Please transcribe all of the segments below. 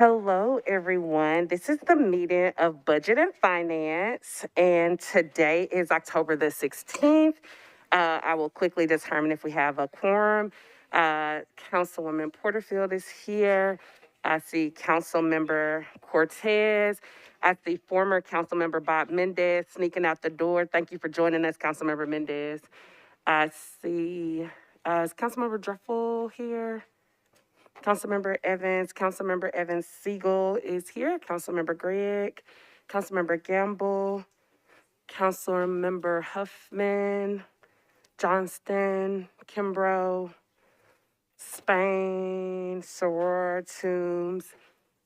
Hello, everyone. This is the meeting of Budget and Finance, and today is October the 16th. I will quickly determine if we have a quorum. Councilwoman Porterfield is here. I see Councilmember Cortez. I see former Councilmember Bob Mendez sneaking out the door. Thank you for joining us, Councilmember Mendez. I see, is Councilmember Druffel here? Councilmember Evans Siegel is here. Councilmember Gregg, Councilmember Gamble, Councilmember Huffman, Johnston, Kimbrough, Spain, Soror, Toombs,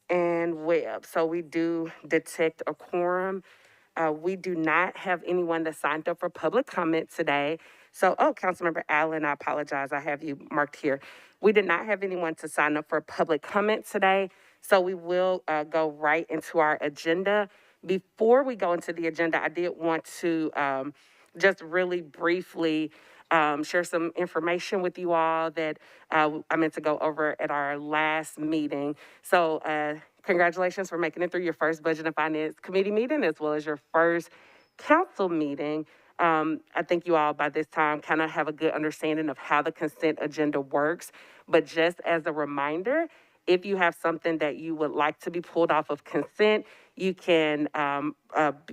and Webb. So we do detect a quorum. We do not have anyone that signed up for public comment today. So, Councilmember Allen, I apologize. I have you marked here. We did not have anyone to sign up for public comment today. So we will go right into our agenda. Before we go into the agenda, I did want to just really briefly share some information with you all that I meant to go over at our last meeting. So congratulations for making it through your first Budget and Finance Committee meeting, as well as your first council meeting. I think you all by this time kind of have a good understanding of how the consent agenda works. But just as a reminder, if you have something that you would like to be pulled off of consent, you can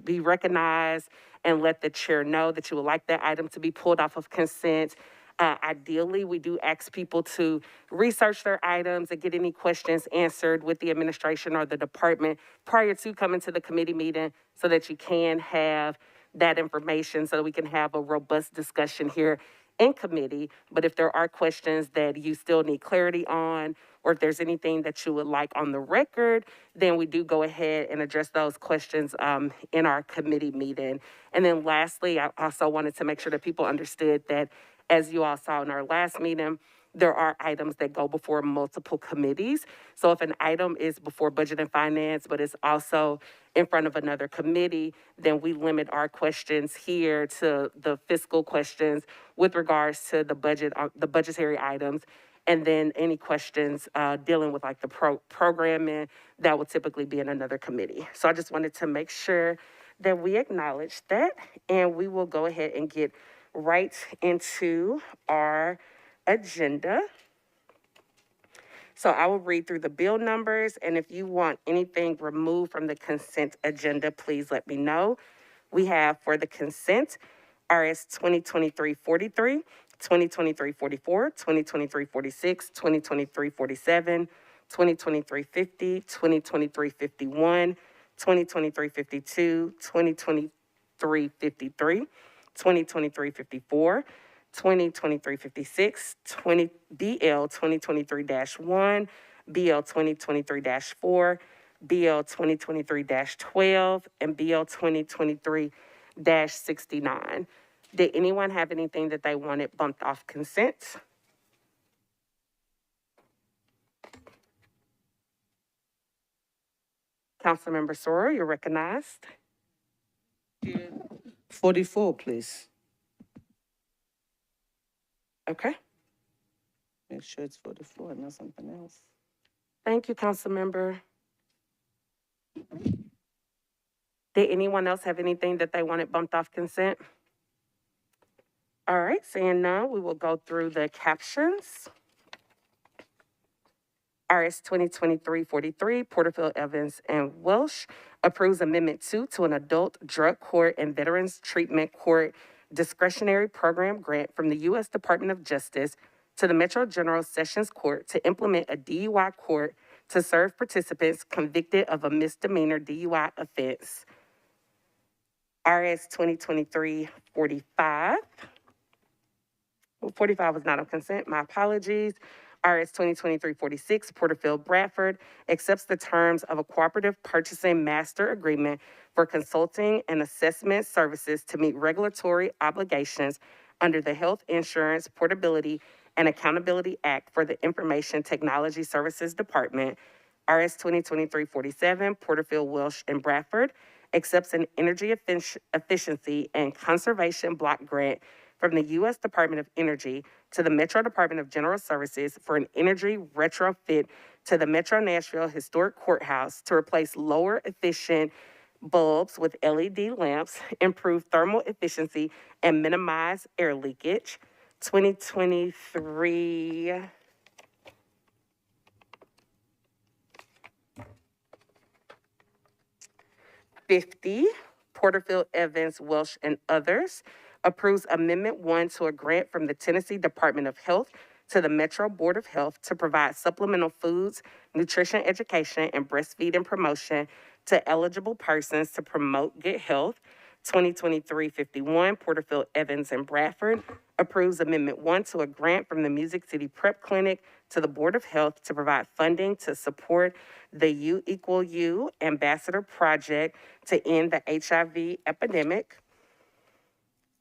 be recognized and let the chair know that you would like that item to be pulled off of consent. Ideally, we do ask people to research their items and get any questions answered with the administration or the department prior to coming to the committee meeting so that you can have that information so that we can have a robust discussion here in committee. But if there are questions that you still need clarity on, or if there's anything that you would like on the record, then we do go ahead and address those questions in our committee meeting. And then lastly, I also wanted to make sure that people understood that, as you all saw in our last meeting, there are items that go before multiple committees. So if an item is before Budget and Finance, but it's also in front of another committee, then we limit our questions here to the fiscal questions with regards to the budget, the budgetary items. And then any questions dealing with like the programming, that would typically be in another committee. So I just wanted to make sure that we acknowledge that, and we will go ahead and get right into our agenda. So I will read through the bill numbers, and if you want anything removed from the consent agenda, please let me know. We have for the consent, RS 2023-43, 2023-44, 2023-46, 2023-47, 2023-50, 2023-51, 2023-52, 2023-53, 2023-54, 2023-56, BL 2023-1, BL 2023-4, BL 2023-12, and BL 2023-69. Did anyone have anything that they wanted bumped off consent? Councilmember Sorrell, you're recognized. 44, please. Okay. Make sure it's 44 and not something else. Thank you, Councilmember. Did anyone else have anything that they wanted bumped off consent? All right, seeing none, we will go through the captions. RS 2023-43, Porterfield, Evans, and Welsh approves Amendment 2 to an adult drug court and veterans treatment court discretionary program grant from the U.S. Department of Justice to the Metro General Sessions Court to implement a DUI court to serve participants convicted of a misdemeanor DUI offense. RS 2023-45. 45 was not on consent, my apologies. RS 2023-46, Porterfield Bradford accepts the terms of a cooperative purchasing master agreement for consulting and assessment services to meet regulatory obligations under the Health Insurance Portability and Accountability Act for the Information Technology Services Department. RS 2023-47, Porterfield, Welsh, and Bradford accepts an energy efficiency and conservation block grant from the U.S. Department of Energy to the Metro Department of General Services for an energy retrofit to the Metro Nashville Historic Courthouse to replace lower efficient bulbs with LED lamps, improve thermal efficiency, and minimize air leakage. 2023 50, Porterfield, Evans, Welsh, and others, approves Amendment 1 to a grant from the Tennessee Department of Health to the Metro Board of Health to provide supplemental foods, nutrition education, and breastfeeding promotion to eligible persons to promote good health. 2023-51, Porterfield, Evans, and Bradford approves Amendment 1 to a grant from the Music City Prep Clinic to the Board of Health to provide funding to support the U Equal You Ambassador Project to end the HIV epidemic.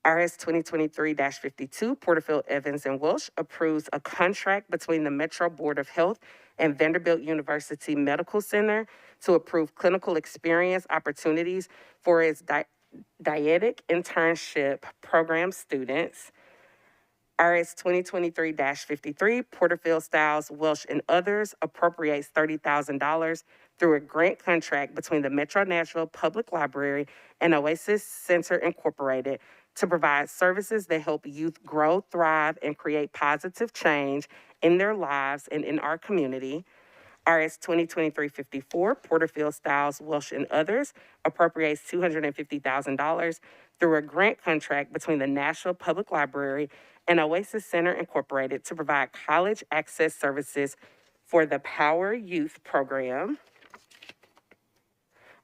RS 2023-52, Porterfield, Evans, and Welsh approves a contract between the Metro Board of Health and Vanderbilt University Medical Center to approve clinical experience opportunities for its dietetic internship program students. RS 2023-53, Porterfield, Styles, Welsh, and others appropriates $30,000 through a grant contract between the Metro Nashville Public Library and Oasis Center Incorporated to provide services that help youth grow, thrive, and create positive change in their lives and in our community. RS 2023-54, Porterfield, Styles, Welsh, and others appropriates $250,000 through a grant contract between the Nashville Public Library and Oasis Center Incorporated to provide college access services for the Power Youth Program.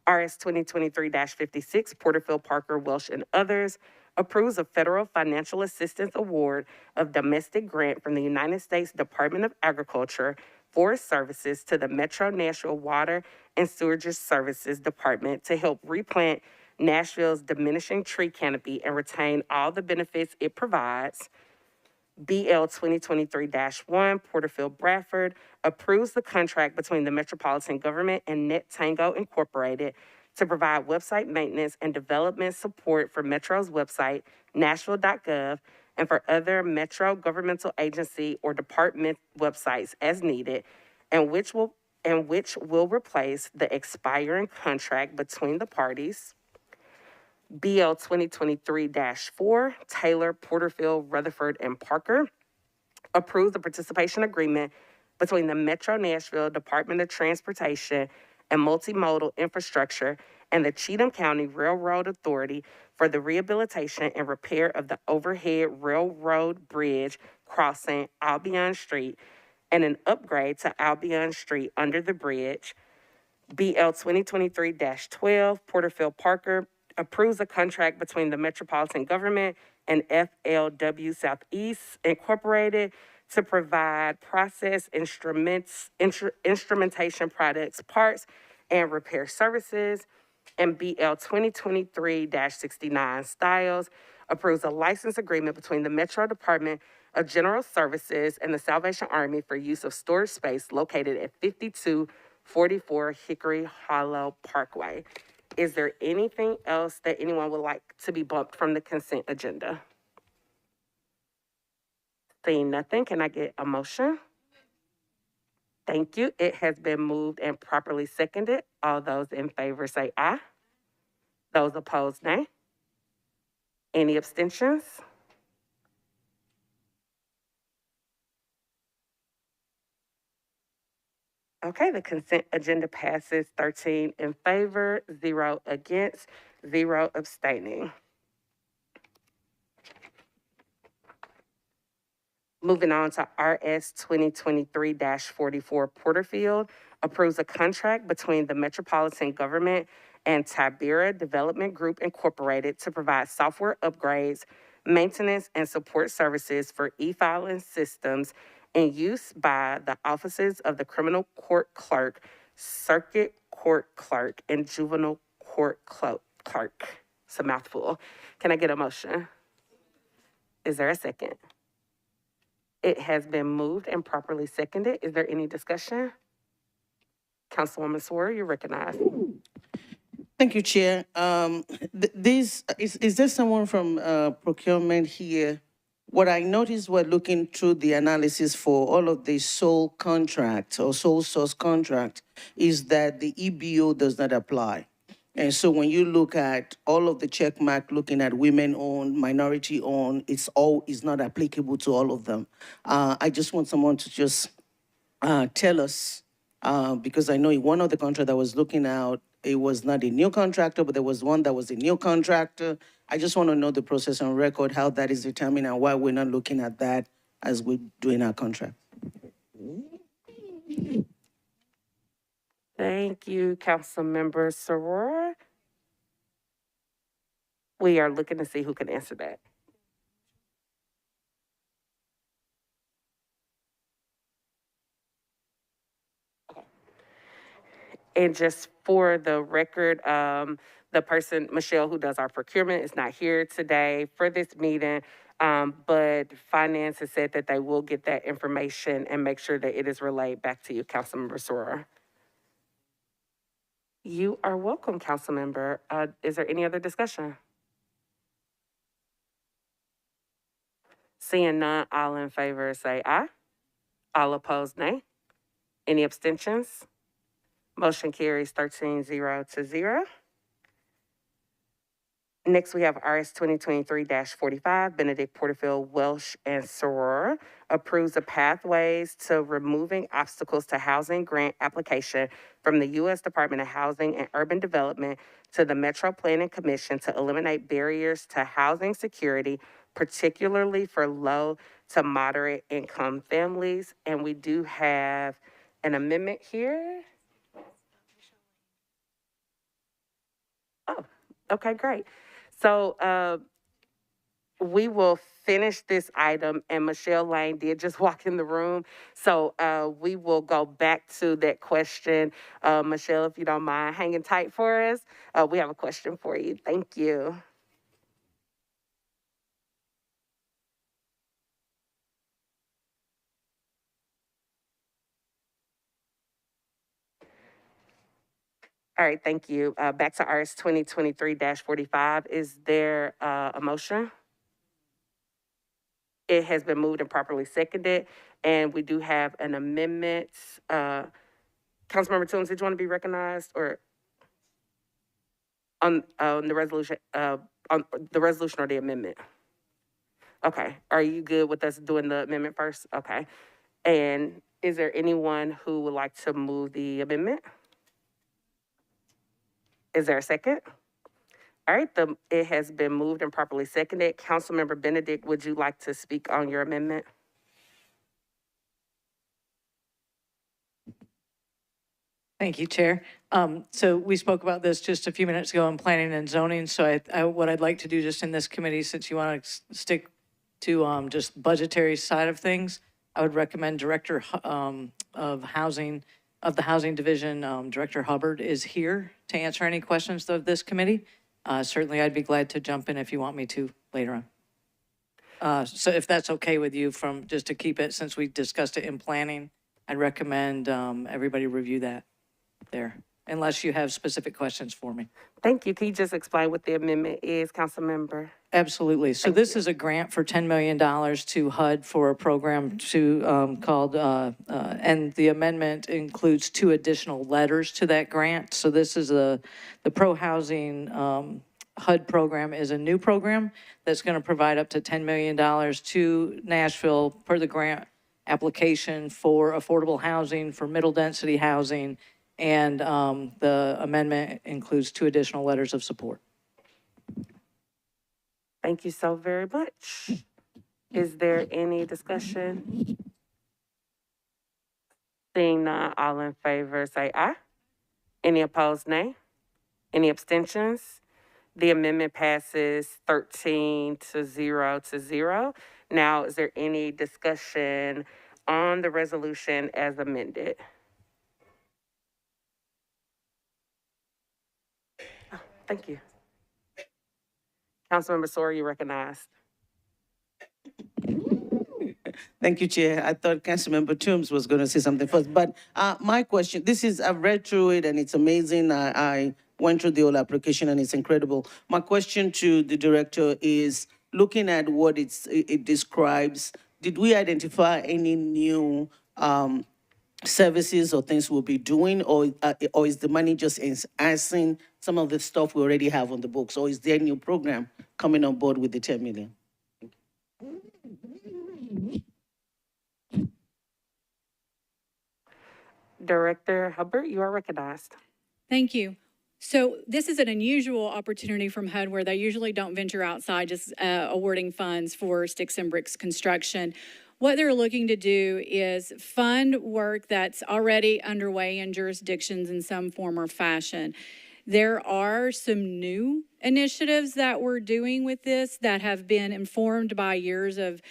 RS 2023-56, Porterfield, Parker, Welsh, and others approves a federal financial assistance award of domestic grant from the United States Department of Agriculture Forest Services to the Metro Nashville Water and Sewerage Services Department to help replant Nashville's diminishing tree canopy and retain all the benefits it provides. BL 2023-1, Porterfield, Bradford, approves the contract between the Metropolitan Government and Net Tango Incorporated to provide website maintenance and development support for Metro's website, nashville.gov, and for other Metro governmental agency or department websites as needed, and which will replace the expiring contract between the parties. BL 2023-4, Taylor, Porterfield, Rutherford, and Parker approves the participation agreement between the Metro Nashville Department of Transportation and Multimodal Infrastructure and the Cheatham County Railroad Authority for the rehabilitation and repair of the overhead railroad bridge crossing Albion Street and an upgrade to Albion Street under the bridge. BL 2023-12, Porterfield, Parker approves a contract between the Metropolitan Government and FLW Southeast Incorporated to provide process instrumentation products, parts, and repair services. And BL 2023-69, Styles approves a license agreement between the Metro Department of General Services and the Salvation Army for use of storage space located at 5244 Hickory Hollow Parkway. Is there anything else that anyone would like to be bumped from the consent agenda? Seeing nothing, can I get a motion? Thank you. It has been moved and properly seconded. All those in favor say aye. Those opposed, nay. Any abstentions? Okay, the consent agenda passes 13 in favor, 0 against, 0 abstaining. Moving on to RS 2023-44, Porterfield approves a contract between the Metropolitan Government and Tibera Development Group Incorporated to provide software upgrades, maintenance, and support services for e-filing systems in use by the offices of the Criminal Court Clerk, Circuit Court Clerk, and Juvenile Court Clerk. It's a mouthful. Can I get a motion? Is there a second? It has been moved and properly seconded. Is there any discussion? Councilwoman Swear, you're recognized. Thank you, Chair. Is there someone from procurement here What I noticed while looking through the analysis for all of the sole contracts or sole source contract is that the EBO does not apply. And so when you look at all of the check mark, looking at women-owned, minority-owned, it's not applicable to all of them. I just want someone to just tell us, because I know in one of the contract I was looking at, it was not a new contractor, but there was one that was a new contractor. I just want to know the process on record, how that is determined, and why we're not looking at that as we're doing our contract. Thank you, Councilmember Soror. We are looking to see who can answer that. And just for the record, the person, Michelle, who does our procurement, is not here today for this meeting. But finance has said that they will get that information and make sure that it is relayed back to you, Councilmember Soror. You are welcome, Councilmember. Is there any other discussion? Seeing none, all in favor say aye. All opposed, nay. Any abstentions? Motion carries 13-0. Next, we have RS 2023-45, Benedict Porterfield Welsh and Soror approves the pathways to removing obstacles to housing grant application from the U.S. Department of Housing and Urban Development to the Metropolitan Commission to eliminate barriers to housing security, particularly for low to moderate income families. And we do have an amendment here. Oh, okay, great. So we will finish this item, and Michelle Lane did just walk in the room. So we will go back to that question. Michelle, if you don't mind hanging tight for us, we have a question for you. Thank you. All right, thank you. Back to RS 2023-45. Is there a motion? It has been moved and properly seconded, and we do have an amendment. Councilmember Toombs, did you want to be recognized or on the resolution, on the resolution or the amendment? Okay, are you good with us doing the amendment first? Okay. And is there anyone who would like to move the amendment? Is there a second? All right, it has been moved and properly seconded. Councilmember Benedict, would you like to speak on your amendment? Thank you, Chair. So we spoke about this just a few minutes ago in planning and zoning. So what I'd like to do just in this committee, since you want to stick to just budgetary side of things, I would recommend Director of Housing, of the Housing Division, Director Hubbard is here to answer any questions of this committee. Certainly, I'd be glad to jump in if you want me to later on. So if that's okay with you, from just to keep it, since we discussed it in planning, I'd recommend everybody review that there, unless you have specific questions for me. Thank you. Can you just explain what the amendment is, Councilmember? Absolutely. So this is a grant for $10 million to HUD for a program called, and the amendment includes 2 additional letters to that grant. So this is the Pro Housing HUD program is a new program that's going to provide up to $10 million to Nashville per the grant application for affordable housing, for middle density housing, and the amendment includes 2 additional letters of support. Thank you so very much. Is there any discussion? Seeing none, all in favor say aye. Any opposed, nay. Any abstentions? The amendment passes 13-0. Now, is there any discussion on the resolution as amended? Oh, thank you. Councilmember Soror, you recognized. Thank you, Chair. I thought Councilmember Toombs was going to say something first, but my question, I've read through it and it's amazing. I went through the whole application and it's incredible. My question to the director is, looking at what it describes, did we identify any new services or things we'll be doing, or is the money just enhancing some of the stuff we already have on the books, or is there a new program coming on board with the 10 million? Director Hubbard, you are recognized. Thank you. So this is an unusual opportunity from HUD where they usually don't venture outside just awarding funds for sticks and bricks construction. What they're looking to do is fund work that's already underway in jurisdictions in some form or fashion. There are some new initiatives that we're doing with this that have been informed by years of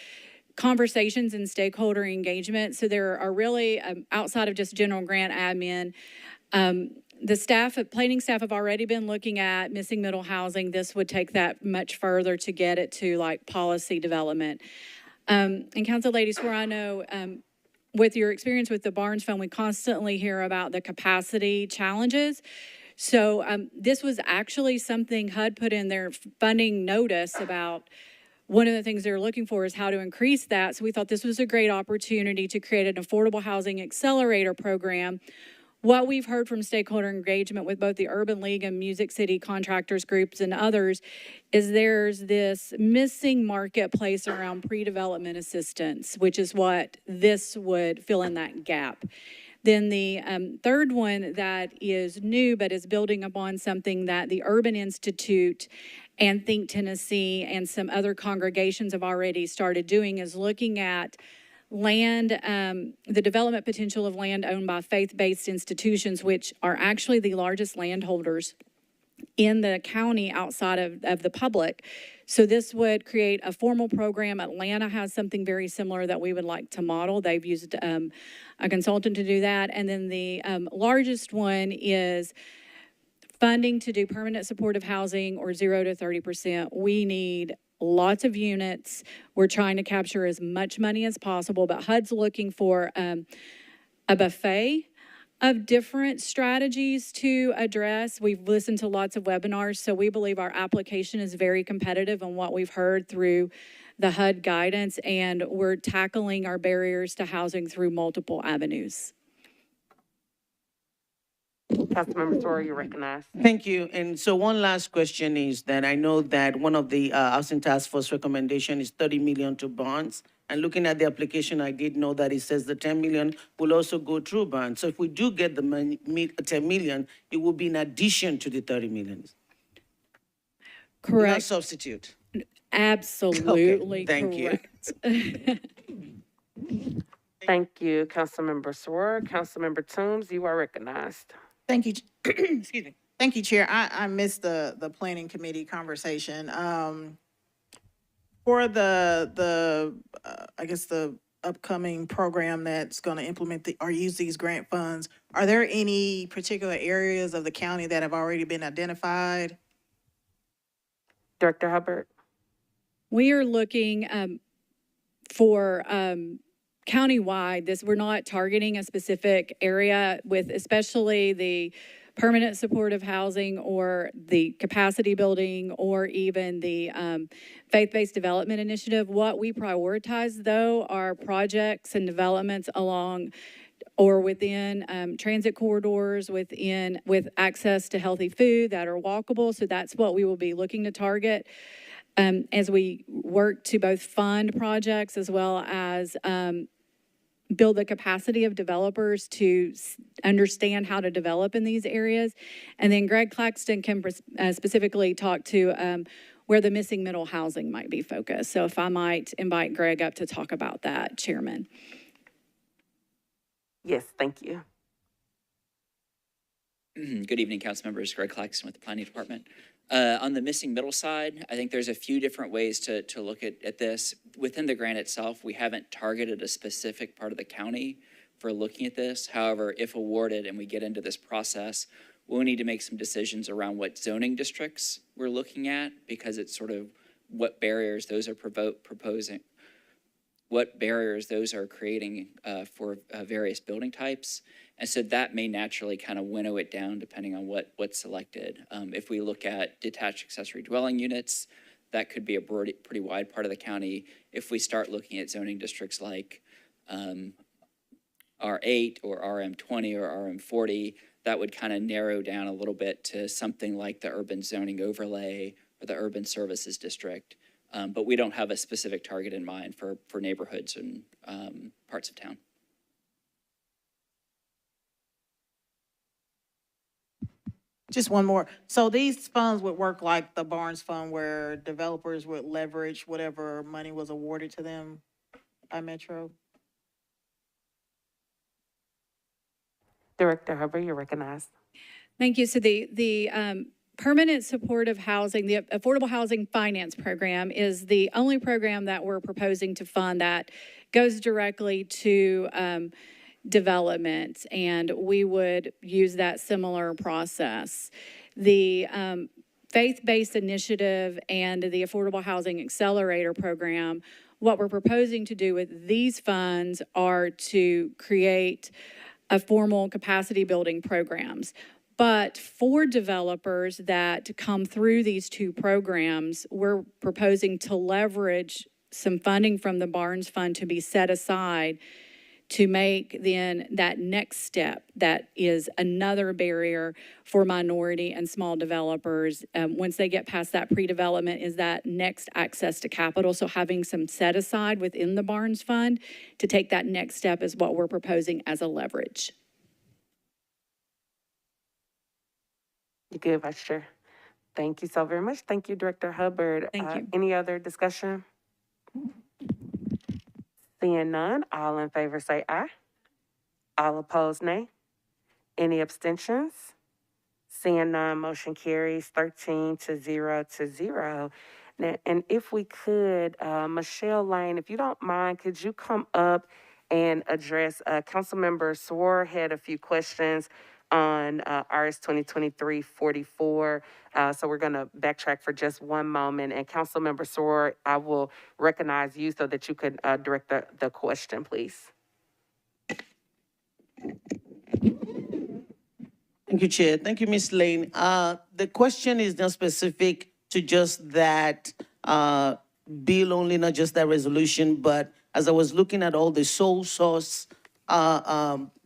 conversations and stakeholder engagement. So there are really, outside of just general grant admin, the planning staff have already been looking at missing middle housing. This would take that much further to get it to like policy development. And Council Ladies, where I know with your experience with the Barnes Fund, we constantly hear about the capacity challenges. So this was actually something HUD put in their funding notice about. One of the things they're looking for is how to increase that. So we thought this was a great opportunity to create an affordable housing accelerator program. What we've heard from stakeholder engagement with both the Urban League and Music City contractors groups and others is there's this missing marketplace around pre-development assistance, which is what this would fill in that gap. Then the third one that is new but is building upon something that the Urban Institute and Think Tennessee and some other congregations have already started doing is looking at land, the development potential of land owned by faith-based institutions, which are actually the largest landholders in the county outside of the public. So this would create a formal program. Atlanta has something very similar that we would like to model. They've used a consultant to do that. And then the largest one is funding to do permanent supportive housing or 0 to 30%. We need lots of units. We're trying to capture as much money as possible, but HUD's looking for a buffet of different strategies to address. We've listened to lots of webinars, so we believe our application is very competitive on what we've heard through the HUD guidance, and we're tackling our barriers to housing through multiple avenues. Councilmember Sora, you're recognized. Thank you. And so one last question is that I know that one of the Housing Task Force recommendation is 30 million to bonds. And looking at the application, I did know that it says the 10 million will also go through bonds. So if we do get the money, 10 million, it will be in addition to the 30 million. Correct. Not substitute. Absolutely okay. Thank correct. You. Thank you, Councilmember Sora. Councilmember Toombs, you are recognized. Thank you. Excuse me. Thank you, Chair. I missed the planning committee conversation. For the I guess the upcoming program that's going to implement or use these grant funds, are there any particular areas of the county that have already been identified? Director Hubbard. We are looking for countywide. We're not targeting a specific area with especially the permanent supportive housing or the capacity building or even the faith-based development initiative. What we prioritize, though, are projects and developments along or within transit corridors, with access to healthy food that are walkable. So that's what we will be looking to target as we work to both fund projects as well as build the capacity of developers to understand how to develop in these areas. And then Greg Claxton can specifically talk to where the missing middle housing might be focused. So if I might invite Greg up to talk about that, Chairman. Yes, thank you. Good evening, council members. Greg Claxton with the Planning Department. On the missing middle side, I think there's a few different ways to look at this. Within the grant itself, we haven't targeted a specific part of the county for looking at this. However, if awarded and we get into this process, we'll need to make some decisions around what zoning districts we're looking at, because it's sort of what barriers those are proposing, what barriers those are creating for various building types. And so that may naturally kind of winnow it down depending on what's selected. If we look at detached accessory dwelling units, that could be a pretty wide part of the county. If we start looking at zoning districts like R8 or RM20 or RM40, that would kind of narrow down a little bit to something like the urban zoning overlay or the urban services district. But we don't have a specific target in mind for neighborhoods and parts of town. Just one more. So these funds would work like the Barnes Fund where developers would leverage whatever money was awarded to them by Metro? Director Hubbard, you're recognized. Thank you. So the permanent supportive housing, the Affordable Housing Finance Program is the only program that we're proposing to fund that goes directly to development, and we would use that similar process. The faith-based initiative and the Affordable Housing Accelerator Program, what we're proposing to do with these funds are to create a formal capacity building programs. But for developers that come through these two programs, we're proposing to leverage some funding from the Barnes Fund to be set aside to make then that next step that is another barrier for minority and small developers. Once they get past that pre-development is that next access to capital. So having some set aside within the Barnes Fund to take that next step is what we're proposing as a leverage. You good, Vice Chair? Thank you so very much. Thank you, Director Hubbard. Thank you. Any other discussion? Seeing none, all in favor say aye. All opposed, nay. Any abstentions? Seeing none, motion carries 13-0. Now, and if we could, Michelle Lane, if you don't mind, could you come up and address, Councilmember Swore had a few questions on RS 2023-44. So we're going to backtrack for just one moment. And Councilmember Swore, I will recognize you so that you could direct the question, please. Thank you, Chair. Thank you, Ms. Lane. The question is not specific to just that bill only, not just that resolution, but as I was looking at all the sole source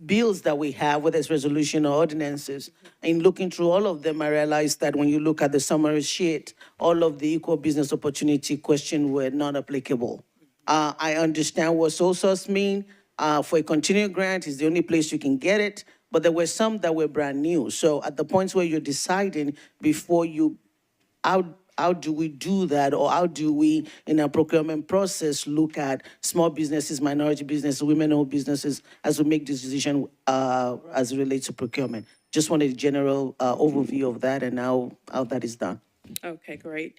bills that we have, whether it's resolution or ordinances, and looking through all of them, I realized that when you look at the summary sheet, all of the equal business opportunity question were not applicable. I understand what sole source mean. For a continuing grant is the only place you can get it, but there were some that were brand new. So at the points where you're deciding before you, how do we do that, or how do we, in our procurement process, look at small businesses, minority businesses, women-owned businesses, as we make this decision as it relates to procurement? Just wanted a general overview of that and how that is done. Okay, great.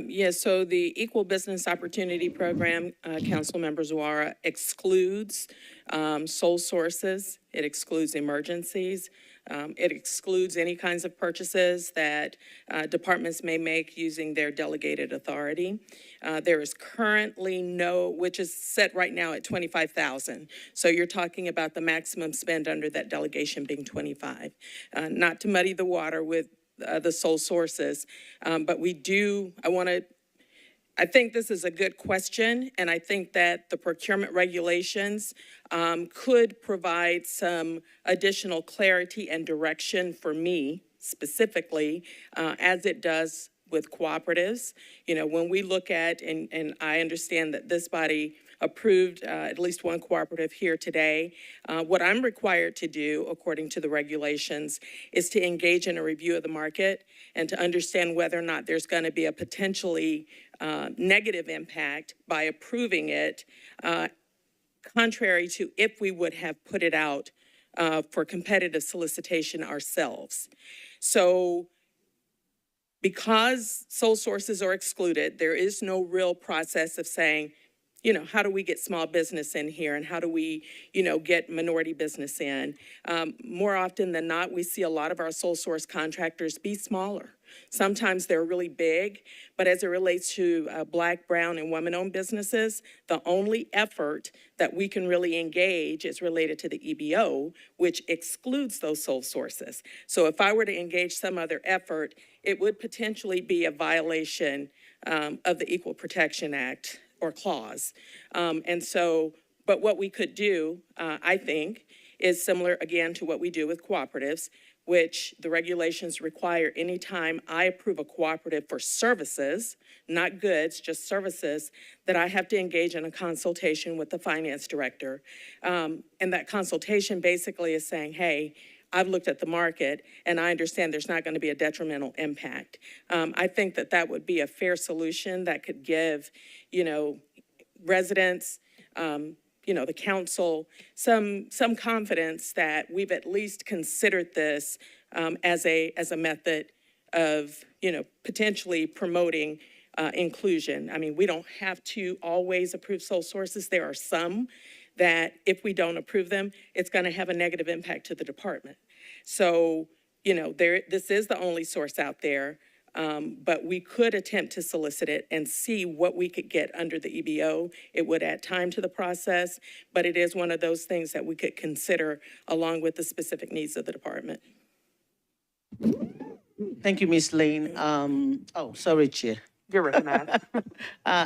Yes, so the Equal Business Opportunity Program, Councilmember Zuara, excludes sole sources. It excludes emergencies. It excludes any kinds of purchases that departments may make using their delegated authority. There is currently no, which is set right now at $25,000. So you're talking about the maximum spend under that delegation being $25,000. Not to muddy the water with the sole sources, but I think this is a good question, and I think that the procurement regulations could provide some additional clarity and direction for me specifically, as it does with cooperatives. You know, when we look at, and I understand that this body approved at least one cooperative here today. What I'm required to do, according to the regulations, is to engage in a review of the market and to understand whether or not there's going to be a potentially negative impact by approving it, contrary to if we would have put it out for competitive solicitation ourselves. So because sole sources are excluded, there is no real process of saying, you know, how do we get small business in here and how do we, you know, get minority business in? More often than not, we see a lot of our sole source contractors be smaller. Sometimes they're really big, but as it relates to Black, brown, and women-owned businesses, the only effort that we can really engage is related to the EBO, which excludes those sole sources. So if I were to engage some other effort, it would potentially be a violation of the Equal Protection Act or clause. But what we could do, I think, is similar again to what we do with cooperatives, which the regulations require anytime I approve a cooperative for services, not goods, just services, that I have to engage in a consultation with the finance director. And that consultation basically is saying, hey, I've looked at the market and I understand there's not going to be a detrimental impact. I think that that would be a fair solution that could give, residents, the council, some confidence that we've at least considered this as a method of, potentially promoting inclusion. I mean, we don't have to always approve sole sources. There are some that if we don't approve them, it's going to have a negative impact to the department. So, this is the only source out there. But we could attempt to solicit it and see what we could get under the EBO. It would add time to the process, but it is one of those things that we could consider along with the specific needs of the department. Thank you, Ms. Lane. Sorry, Chair. You're recognized.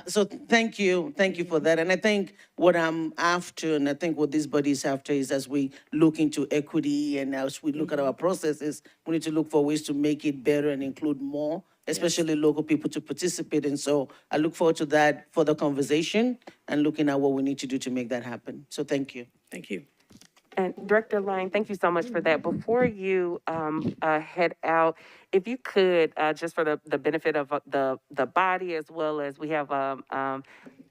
So thank you for that. And I think what I'm after, and I think what this body is after, is as we look into equity and as we look at our processes, we need to look for ways to make it better and include more, especially local people to participate. And so I look forward to that further conversation and looking at what we need to do to make that happen. So thank you. Thank you. And Director Lang, thank you so much for that. Before you head out, if you could, just for the benefit of the body, as well as we have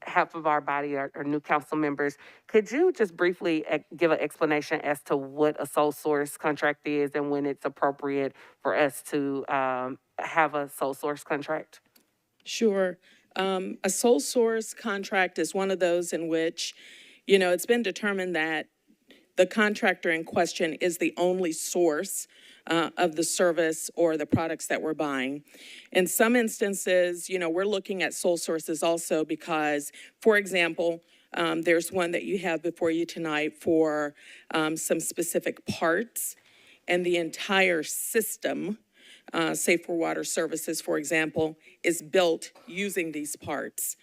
half of our body are new council members, could you just briefly give an explanation as to what a sole source contract is and when it's appropriate for us to have a sole source contract? Sure. A sole source contract is one of those in which, it's been determined that the contractor in question is the only source of the service or the products that we're buying. In some instances, we're looking at sole sources also because, for example, there's one that you have before you tonight for some specific parts, and the entire system, say for water services, for example, is built using these parts.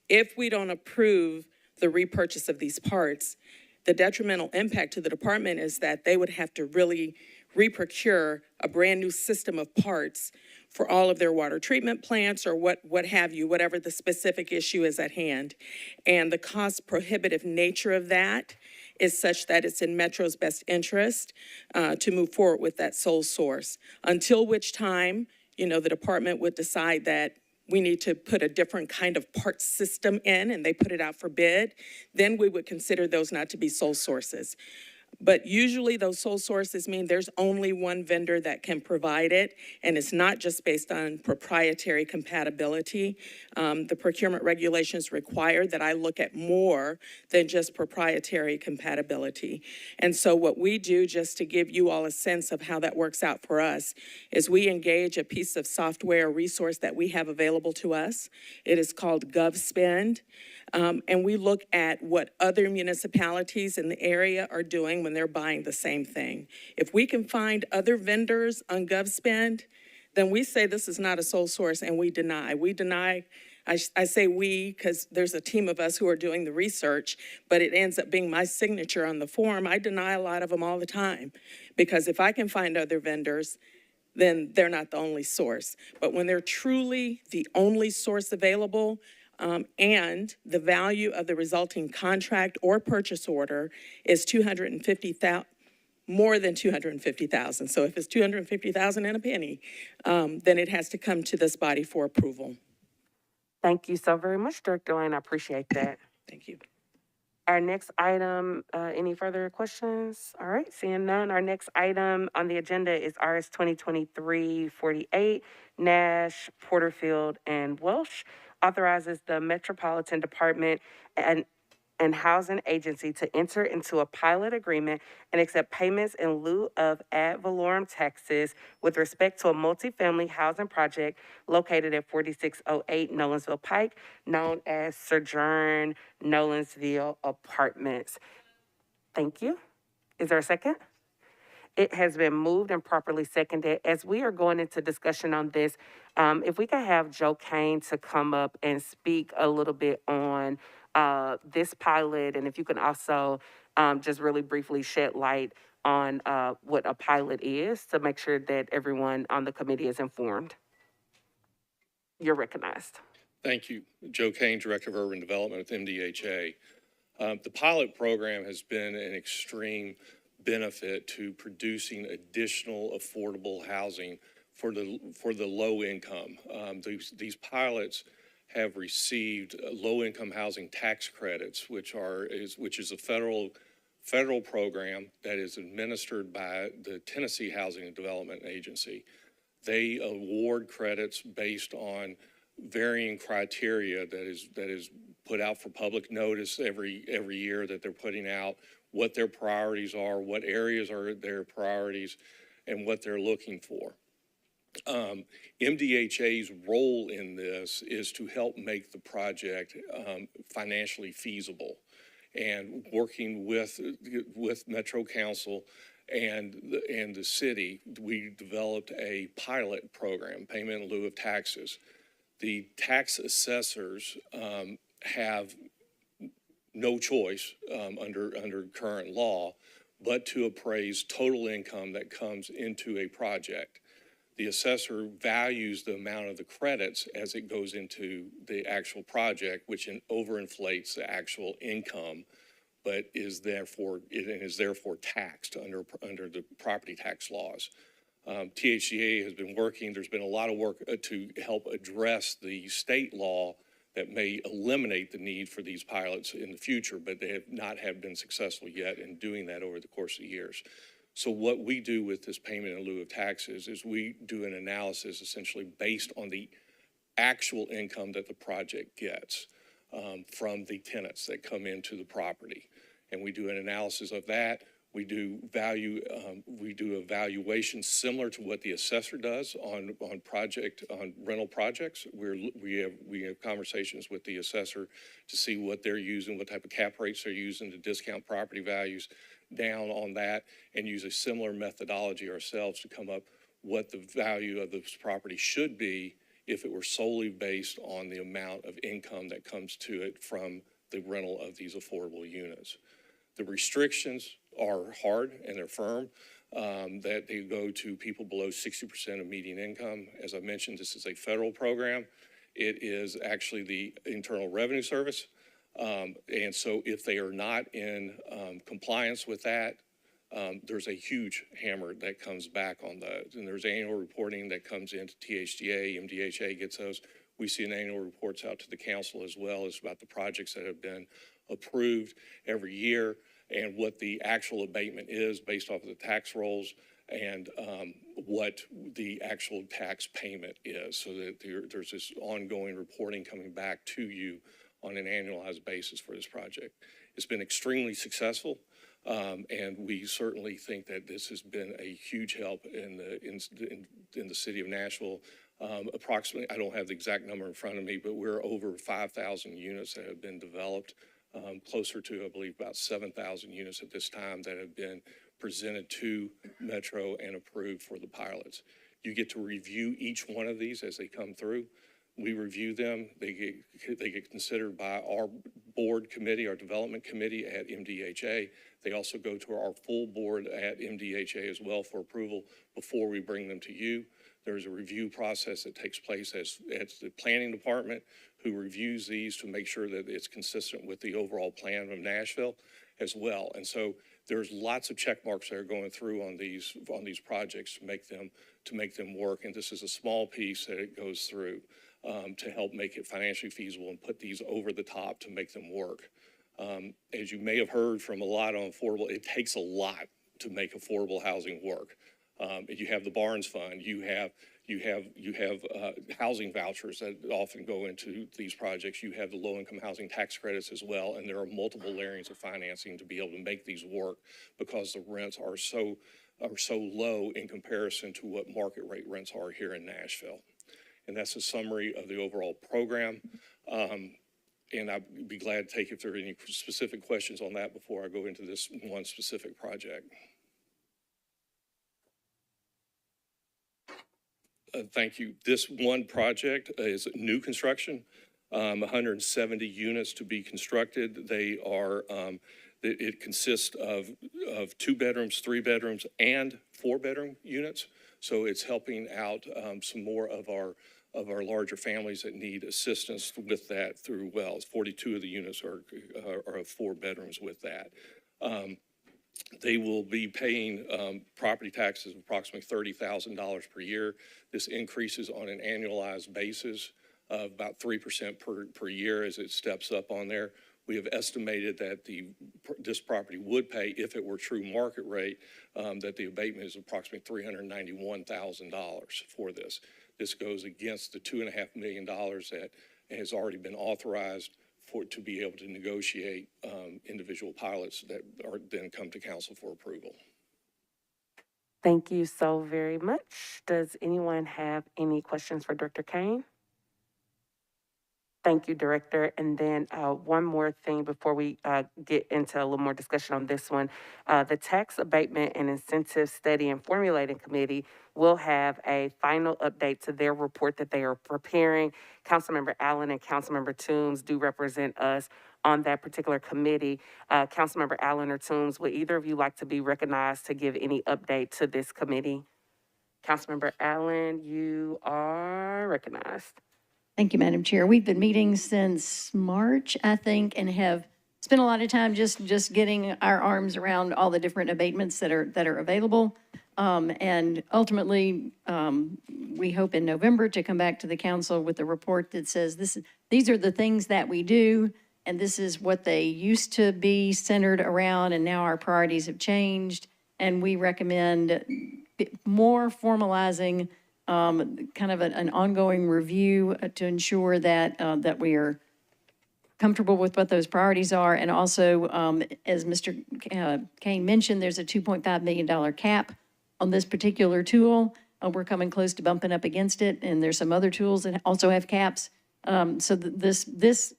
If we don't approve the repurchase of these parts, the detrimental impact to the department is that they would have to really reprocure a brand new system of parts for all of their water treatment plants or what have you, whatever the specific issue is at hand. And the cost prohibitive nature of that is such that it's in Metro's best interest to move forward with that sole source. Until which time, the department would decide that we need to put a different kind of part system in and they put it out for bid, then we would consider those not to be sole sources. But usually those sole sources mean there's only one vendor that can provide it, and it's not just based on proprietary compatibility. The procurement regulations require that I look at more than just proprietary compatibility. And so what we do, just to give you all a sense of how that works out for us, is we engage a piece of software resource that we have available to us. It is called GovSpend. And we look at what other municipalities in the area are doing when they're buying the same thing. If we can find other vendors on GovSpend, then we say this is not a sole source and we deny. I say we because there's a team of us who are doing the research, but it ends up being my signature on the form. I deny a lot of them all the time because if I can find other vendors, then they're not the only source. But when they're truly the only source available, and the value of the resulting contract or purchase order is more than $250,000. So if it's $250,000 and a penny, then it has to come to this body for approval. Thank you so very much, Director Lane. I appreciate that. Thank you. Our next item, any further questions? All right, seeing none. Our next item on the agenda is RS 2023-48, Nash, Porterfield, and Welsh. Authorizes the Metropolitan Department and and Housing Agency to enter into a pilot agreement and accept payments in lieu of ad valorem taxes with respect to a multifamily housing project located at 4608 Nolensville Pike, known as Sojourn Nolensville Apartments. Thank you. Is there a second? It has been moved and properly seconded. As we are going into discussion on this, if we could have Joe Kane to come up and speak a little bit on this pilot, and if you can also just really briefly shed light on what a pilot is to make sure that everyone on the committee is informed. You're recognized. Thank you. Joe Kane, Director of Urban Development with MDHA. The pilot program has been an extreme benefit to producing additional affordable housing for the low income. These pilots have received low income housing tax credits, which is a federal program that is administered by the Tennessee Housing and Development Agency. They award credits based on varying criteria that is put out for public notice every year, that they're putting out what their priorities are, what areas are their priorities, and what they're looking for. MDHA's role in this is to help make the project financially feasible, and working with Metro Council and the city, we developed a pilot program, payment in lieu of taxes. The tax assessors have no choice under current law but to appraise total income that comes into a project. The assessor values the amount of the credits as it goes into the actual project, which overinflates the actual income, but is therefore taxed under the property tax laws. THCA has been working. There's been a lot of work to help address the state law that may eliminate the need for these pilots in the future, but they have been successful yet in doing that over the course of years. So what we do with this payment in lieu of taxes is we do an analysis essentially based on the actual income that the project gets from the tenants that come into the property. And we do an analysis of that. We do evaluation similar to what the assessor does on rental projects. We have conversations with the assessor to see what they're using, what type of cap rates they're using to discount property values down on that, and use a similar methodology ourselves to come up what the value of this property should be if it were solely based on the amount of income that comes to it from the rental of these affordable units. The restrictions are hard and they're firm, that they go to people below 60% of median income. As I mentioned, this is a federal program. It is actually the Internal Revenue Service. And so if they are not in compliance with that, there's a huge hammer that comes back on those. And there's annual reporting that comes into THDA, MDHA gets those. We see an annual reports out to the council as well as about the projects that have been approved every year and what the actual abatement is based off of the tax rolls and what the actual tax payment is, so that there's this ongoing reporting coming back to you on an annualized basis for this project. It's been extremely successful, and we certainly think that this has been a huge help in the city of Nashville. Approximately, I don't have the exact number in front of me, but we're over 5,000 units that have been developed, closer to, I believe, about 7,000 units at this time that have been presented to Metro and approved for the pilots. You get to review each one of these as they come through. We review them. They get considered by our board committee, our development committee at MDHA. They also go to our full board at MDHA as well for approval before we bring them to you. There's a review process that takes place as the planning department who reviews these to make sure that it's consistent with the overall plan of Nashville as well. And so there's lots of check marks that are going through on these projects to make them work. And this is a small piece that it goes through to help make it financially feasible and put these over the top to make them work. As you may have heard from a lot on affordable, it takes a lot to make affordable housing work. You have the Barnes Fund, you have You have housing vouchers that often go into these projects. You have the low-income housing tax credits as well, and there are multiple layers of financing to be able to make these work because the rents are so low in comparison to what market rate rents are here in Nashville. And that's a summary of the overall program. And I'd be glad to take if there are any specific questions on that before I go into this one specific project. Thank you. This one project is new construction, 170 units to be constructed. They are, it consists of 2 bedrooms, 3 bedrooms, and 4-bedroom units. So it's helping out some more of our larger families that need assistance with that through wells. 42 of the units are of 4 bedrooms with that. They will be paying property taxes of approximately $30,000 per year. This increases on an annualized basis of about 3% per year as it steps up on there. We have estimated that this property would pay, if it were true market rate, that the abatement is approximately $391,000 for this. This goes against the $2.5 million that has already been authorized to be able to negotiate individual pilots that are then come to council for approval. Thank you so very much. Does anyone have any questions for Director Kane? Thank you, Director. And then one more thing before we get into a little more discussion on this one. The Tax Abatement and Incentive Study and Formulating Committee will have a final update to their report that they are preparing. Councilmember Allen and Councilmember Toombs do represent us on that particular committee. Councilmember Allen or Toombs, would either of you like to be recognized to give any update to this committee? Councilmember Allen, you are recognized. Thank you, Madam Chair. We've been meeting since March, I think, and have spent a lot of time just getting our arms around all the different abatements that are available. And ultimately, we hope in November to come back to the council with a report that says these are the things that we do, and this is what they used to be centered around, and now our priorities have changed. And we recommend more formalizing kind of an ongoing review to ensure that that we are comfortable with what those priorities are. And also, as Mr. Kane mentioned, there's a $2.5 million cap on this particular tool. We're coming close to bumping up against it, and there's some other tools that also have caps. So this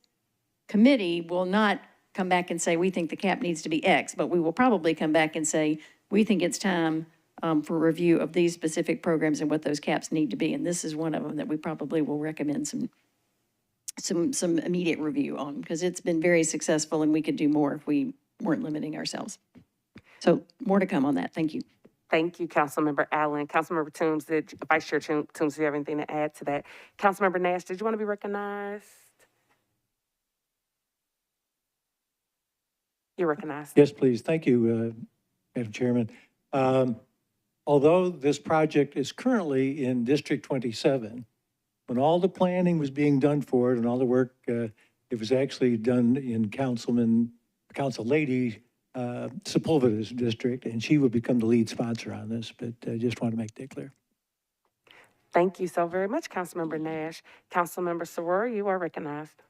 committee will not come back and say, we think the cap needs to be X, but we will probably come back and say, we think it's time for review of these specific programs and what those caps need to be. And this is one of them that we probably will recommend some immediate review on, because it's been very successful and we could do more if we weren't limiting ourselves. So more to come on that. Thank you. Thank you, Councilmember Allen. Councilmember Toombs, Vice Chair Toombs, do you have anything to add to that? Councilmember Nash, did you want to be recognized? You're recognized. Yes, please. Thank you, Madam Chairman. Although this project is currently in District 27, when all the planning was being done for it and all the work, it was actually done in Council Lady Sepulveda's district, and she will become the lead sponsor on this, but I just want to make that clear. Thank you so very much, Councilmember Nash. Councilmember Soror, you are recognized.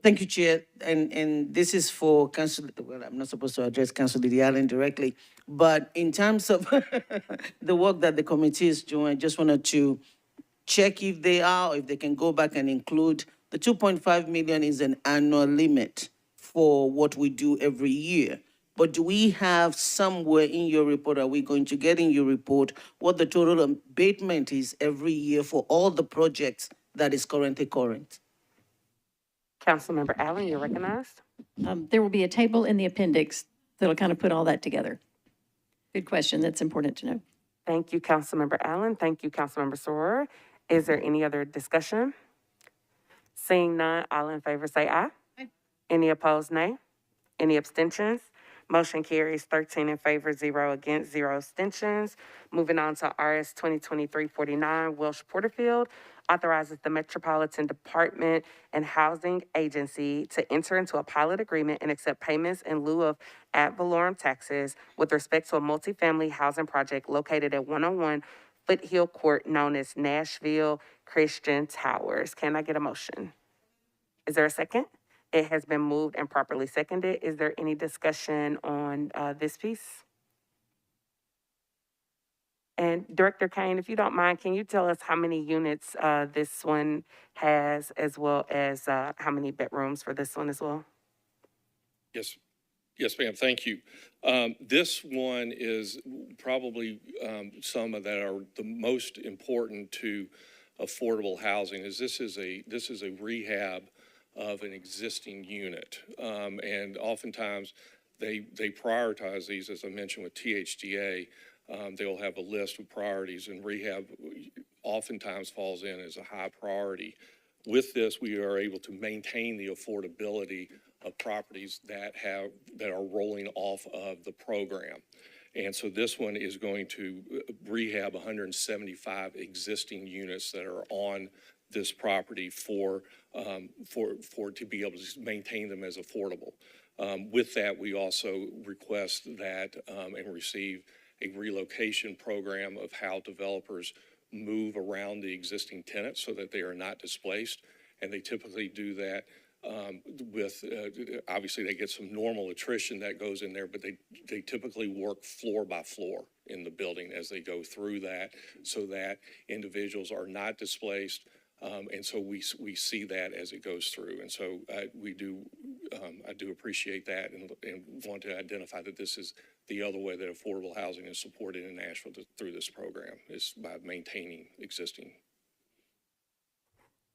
Thank you, Chair. And this is for Council, well, I'm not supposed to address Council Lady Allen directly, but in terms of the work that the committee is doing, I just wanted to check if they are, or if they can go back and include the 2.5 million is an annual limit for what we do every year. But do we have somewhere in your report, are we going to get in your report what the total abatement is every year for all the projects that is currently current? Councilmember Allen, you're recognized. There will be a table in the appendix that'll kind of put all that together. Good question. That's important to know. Thank you, Councilmember Allen. Thank you, Councilmember Soror. Is there any other discussion? Seeing none, all in favor say aye. Aye. Any opposed, nay. Any abstentions? Motion carries 13 in favor, 0 against, 0 abstentions. Moving on to RS 2023-49, Welsh Porterfield authorizes the Metropolitan Department and Housing Agency to enter into a pilot agreement and accept payments in lieu of ad valorem taxes with respect to a multifamily housing project located at 101 foothill court known as Nashville Christian Towers. Can I get a motion? Is there a second? It has been moved and properly seconded. Is there any discussion on this piece? And Director Kane, if you don't mind, can you tell us how many units this one has, as well as how many bedrooms for this one as well? Yes, yes, ma'am, thank you. This one is probably some that are the most important to affordable housing. This is a rehab of an existing unit, and oftentimes they prioritize these, as I mentioned with THDA. They'll have a list of priorities, and rehab oftentimes falls in as a high priority. With this, we are able to maintain the affordability of properties that are rolling off of the program. And so this one is going to rehab 175 existing units that are on this property for to be able to maintain them as affordable. With that, we also request that and receive a relocation program of how developers move around the existing tenants so that they are not displaced. And they typically do that with, obviously they get some normal attrition that goes in there, but they typically work floor by floor in the building as they go through that so that individuals are not displaced. And so we see that as it goes through. And so I do appreciate that and want to identify that this is the other way that affordable housing is supported in Nashville through this program, is by maintaining existing.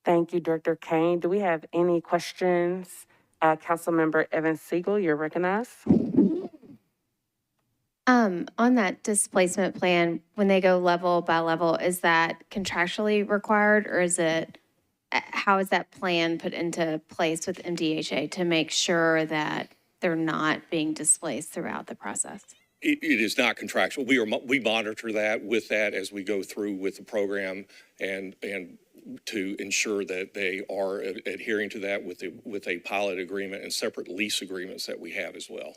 Thank you, Director Kane. Do we have any questions? Councilmember Evans Siegel, you're recognized. On that displacement plan, when they go level by level, is that contractually required, or is it, how is that plan put into place with MDHA to make sure that they're not being displaced throughout the process? It is not contractual. We monitor that with that as we go through with the program and to ensure that they are adhering to that with a pilot agreement and separate lease agreements that we have as well.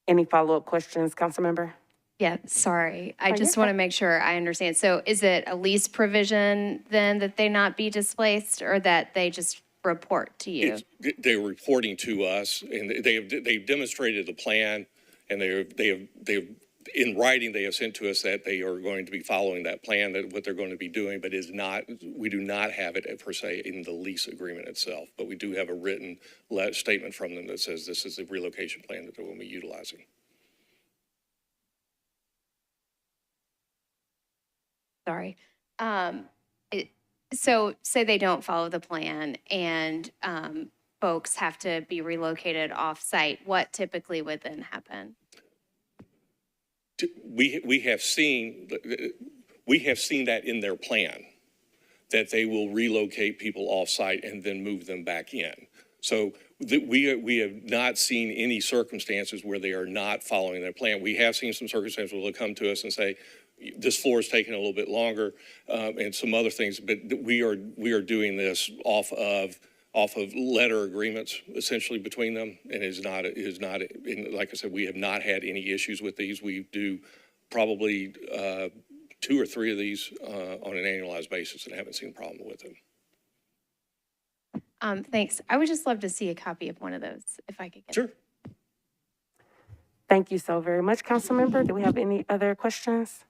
Any follow-up questions, Councilmember? Yeah, sorry. I you're just want to make sure I understand. So is it a lease provision then that they not be displaced, or that they just report to you? They're reporting to us, and they've demonstrated the plan, and they have in writing, they have sent to us that they are going to be following that plan, that what they're going to be doing, but we do not have it per se in the lease agreement itself, but we do have a written statement from them that says this is the relocation plan that they will be utilizing. Sorry. So say they don't follow the plan and folks have to be relocated off-site, what typically would then happen? We have seen that in their plan, that they will relocate people off-site and then move them back in. So we have not seen any circumstances where they are not following their plan. We have seen some circumstances where they'll come to us and say, this floor is taking a little bit longer, and some other things, but we are doing this off of letter agreements essentially between them, and it is not, and like I said, we have not had any issues with these. We do probably 2 or 3 of these on an annualized basis and haven't seen a problem with them. Thanks. I would just love to see a copy of one of those if I could get Sure. Thank you so very much, Councilmember. Do we have any other questions?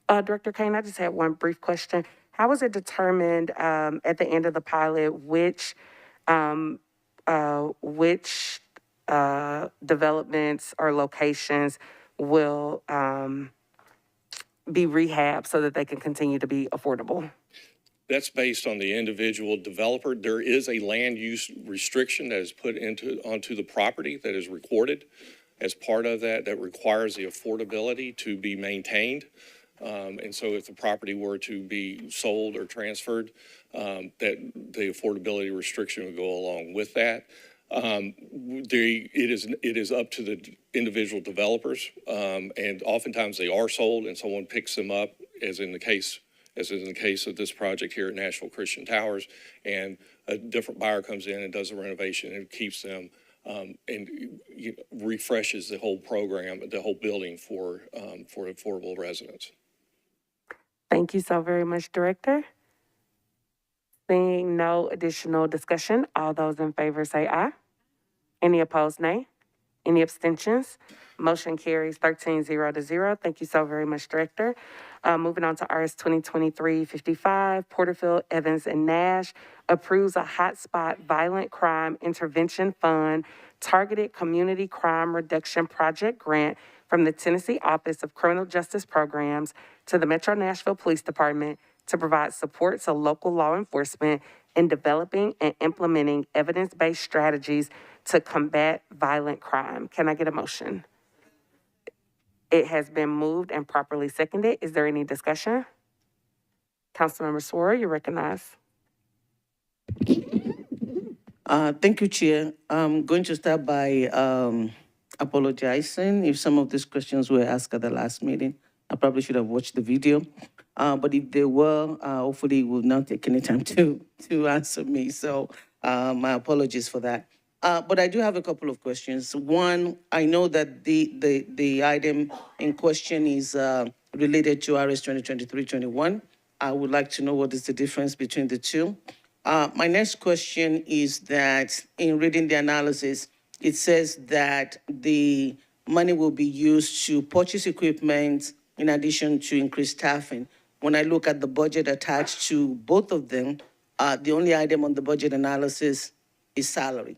Director Kane, I just had one brief question. How was it determined at the end of the pilot which developments or locations will be rehabbed so that they can continue to be affordable? That's based on the individual developer. There is a land use restriction that is put onto the property that is recorded as part of that requires the affordability to be maintained. And so if the property were to be sold or transferred, that the affordability restriction would go along with that. It is up to the individual developers, and oftentimes they are sold and someone picks them up, as in the case of this project here at Nashville Christian Towers, and a different buyer comes in and does the renovation and keeps them and refreshes the whole program, the whole building for affordable residents. Thank you so very much, Director. Seeing no additional discussion, all those in favor say aye. Any opposed, nay. Any abstentions? Motion carries 13-0. Thank you so very much, Director. Moving on to RS 2023-55, Porterfield, Evans, and Nash approves a hotspot violent crime intervention fund targeted community crime reduction project grant from the Tennessee Office of Criminal Justice Programs to the Metro Nashville Police Department to provide support to local law enforcement in developing and implementing evidence-based strategies to combat violent crime. Can I get a motion? It has been moved and properly seconded. Is there any discussion? Councilmember Swear, you're recognized. Thank you, Chair. I'm going to start by apologizing if some of these questions were asked at the last meeting. I probably should have watched the video. But if they were, hopefully it will not take any time to answer me. So my apologies for that. But I do have a couple of questions. One, I know that the item in question is related to RS 2023-21. I would like to know what is the difference between the two. My next question is that in reading the analysis, it says that the money will be used to purchase equipment in addition to increase staffing. When I look at the budget attached to both of them, the only item on the budget analysis is salary.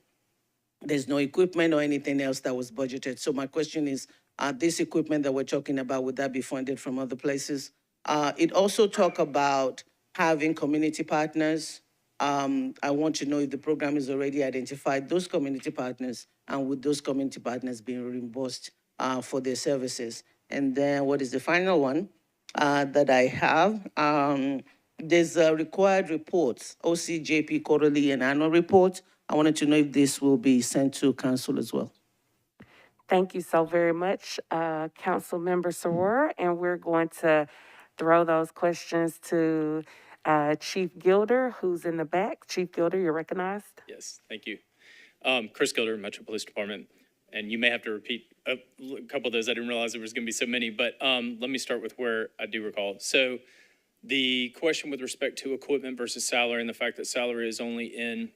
There's no equipment or anything else that was budgeted. So my question is, this equipment that we're talking about, would that be funded from other places? It also talk about having community partners. I want to know if the program has already identified those community partners, and would those community partners be reimbursed for their services? And then what is the final one that I have? There's required reports, OCJP quarterly and annual reports. I wanted to know if this will be sent to council as well. Thank you so very much, Councilmember Swear. And we're going to throw those questions to Chief Gilder, who's in the back. Chief Gilder, you're recognized. Yes, thank you. Chris Gilder, Metro Police Department. And you may have to repeat a couple of those. I didn't realize there was going to be so many, but let me start with where I do recall. So the question with respect to equipment versus salary and the fact that salary is only in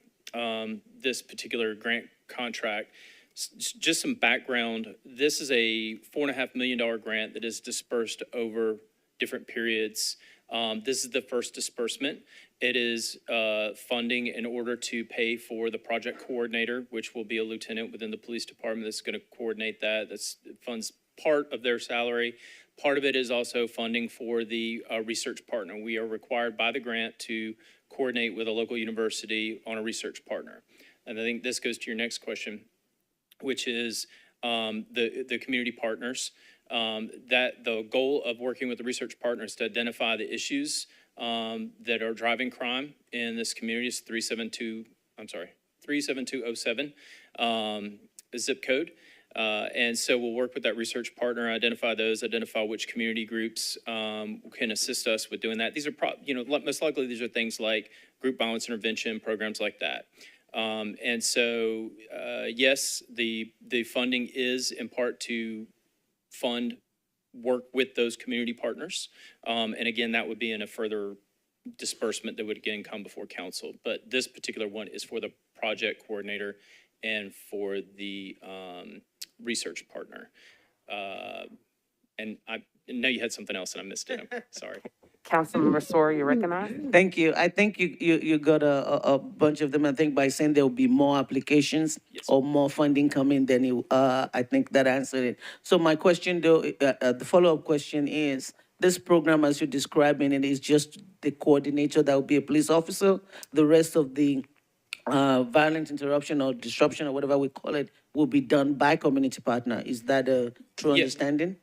this particular grant contract, just some background. This is a $4.5 million grant that is dispersed over different periods. This is the first disbursement. It is funding in order to pay for the project coordinator, which will be a lieutenant within the police department that's going to coordinate that. That's funds part of their salary. Part of it is also funding for the research partner. We are required by the grant to coordinate with a local university on a research partner. And I think this goes to your next question, which is the community partners. That the goal of working with the research partners to identify the issues that are driving crime in this community is 37207 zip code. And so we'll work with that research partner, identify those, identify which community groups can assist us with doing that. These are, most likely these are things like group violence intervention, programs like that. And so, yes, the funding is in part to fund work with those community partners. And again, that would be in a further disbursement that would again come before council. But this particular one is for the project coordinator and for the research partner. And I know you had something else and I missed it. I'm sorry. Councilmember Swear, you're recognized. Thank you. I think you got a bunch of them. I think by saying there will be more applications or more funding coming, then I think that answered it. So my question, though, the follow-up question is, this program, as you're describing it, is just the coordinator that will be a police officer. The rest of the violent interruption or disruption or whatever we call it will be done by community partner. Is that a true understanding?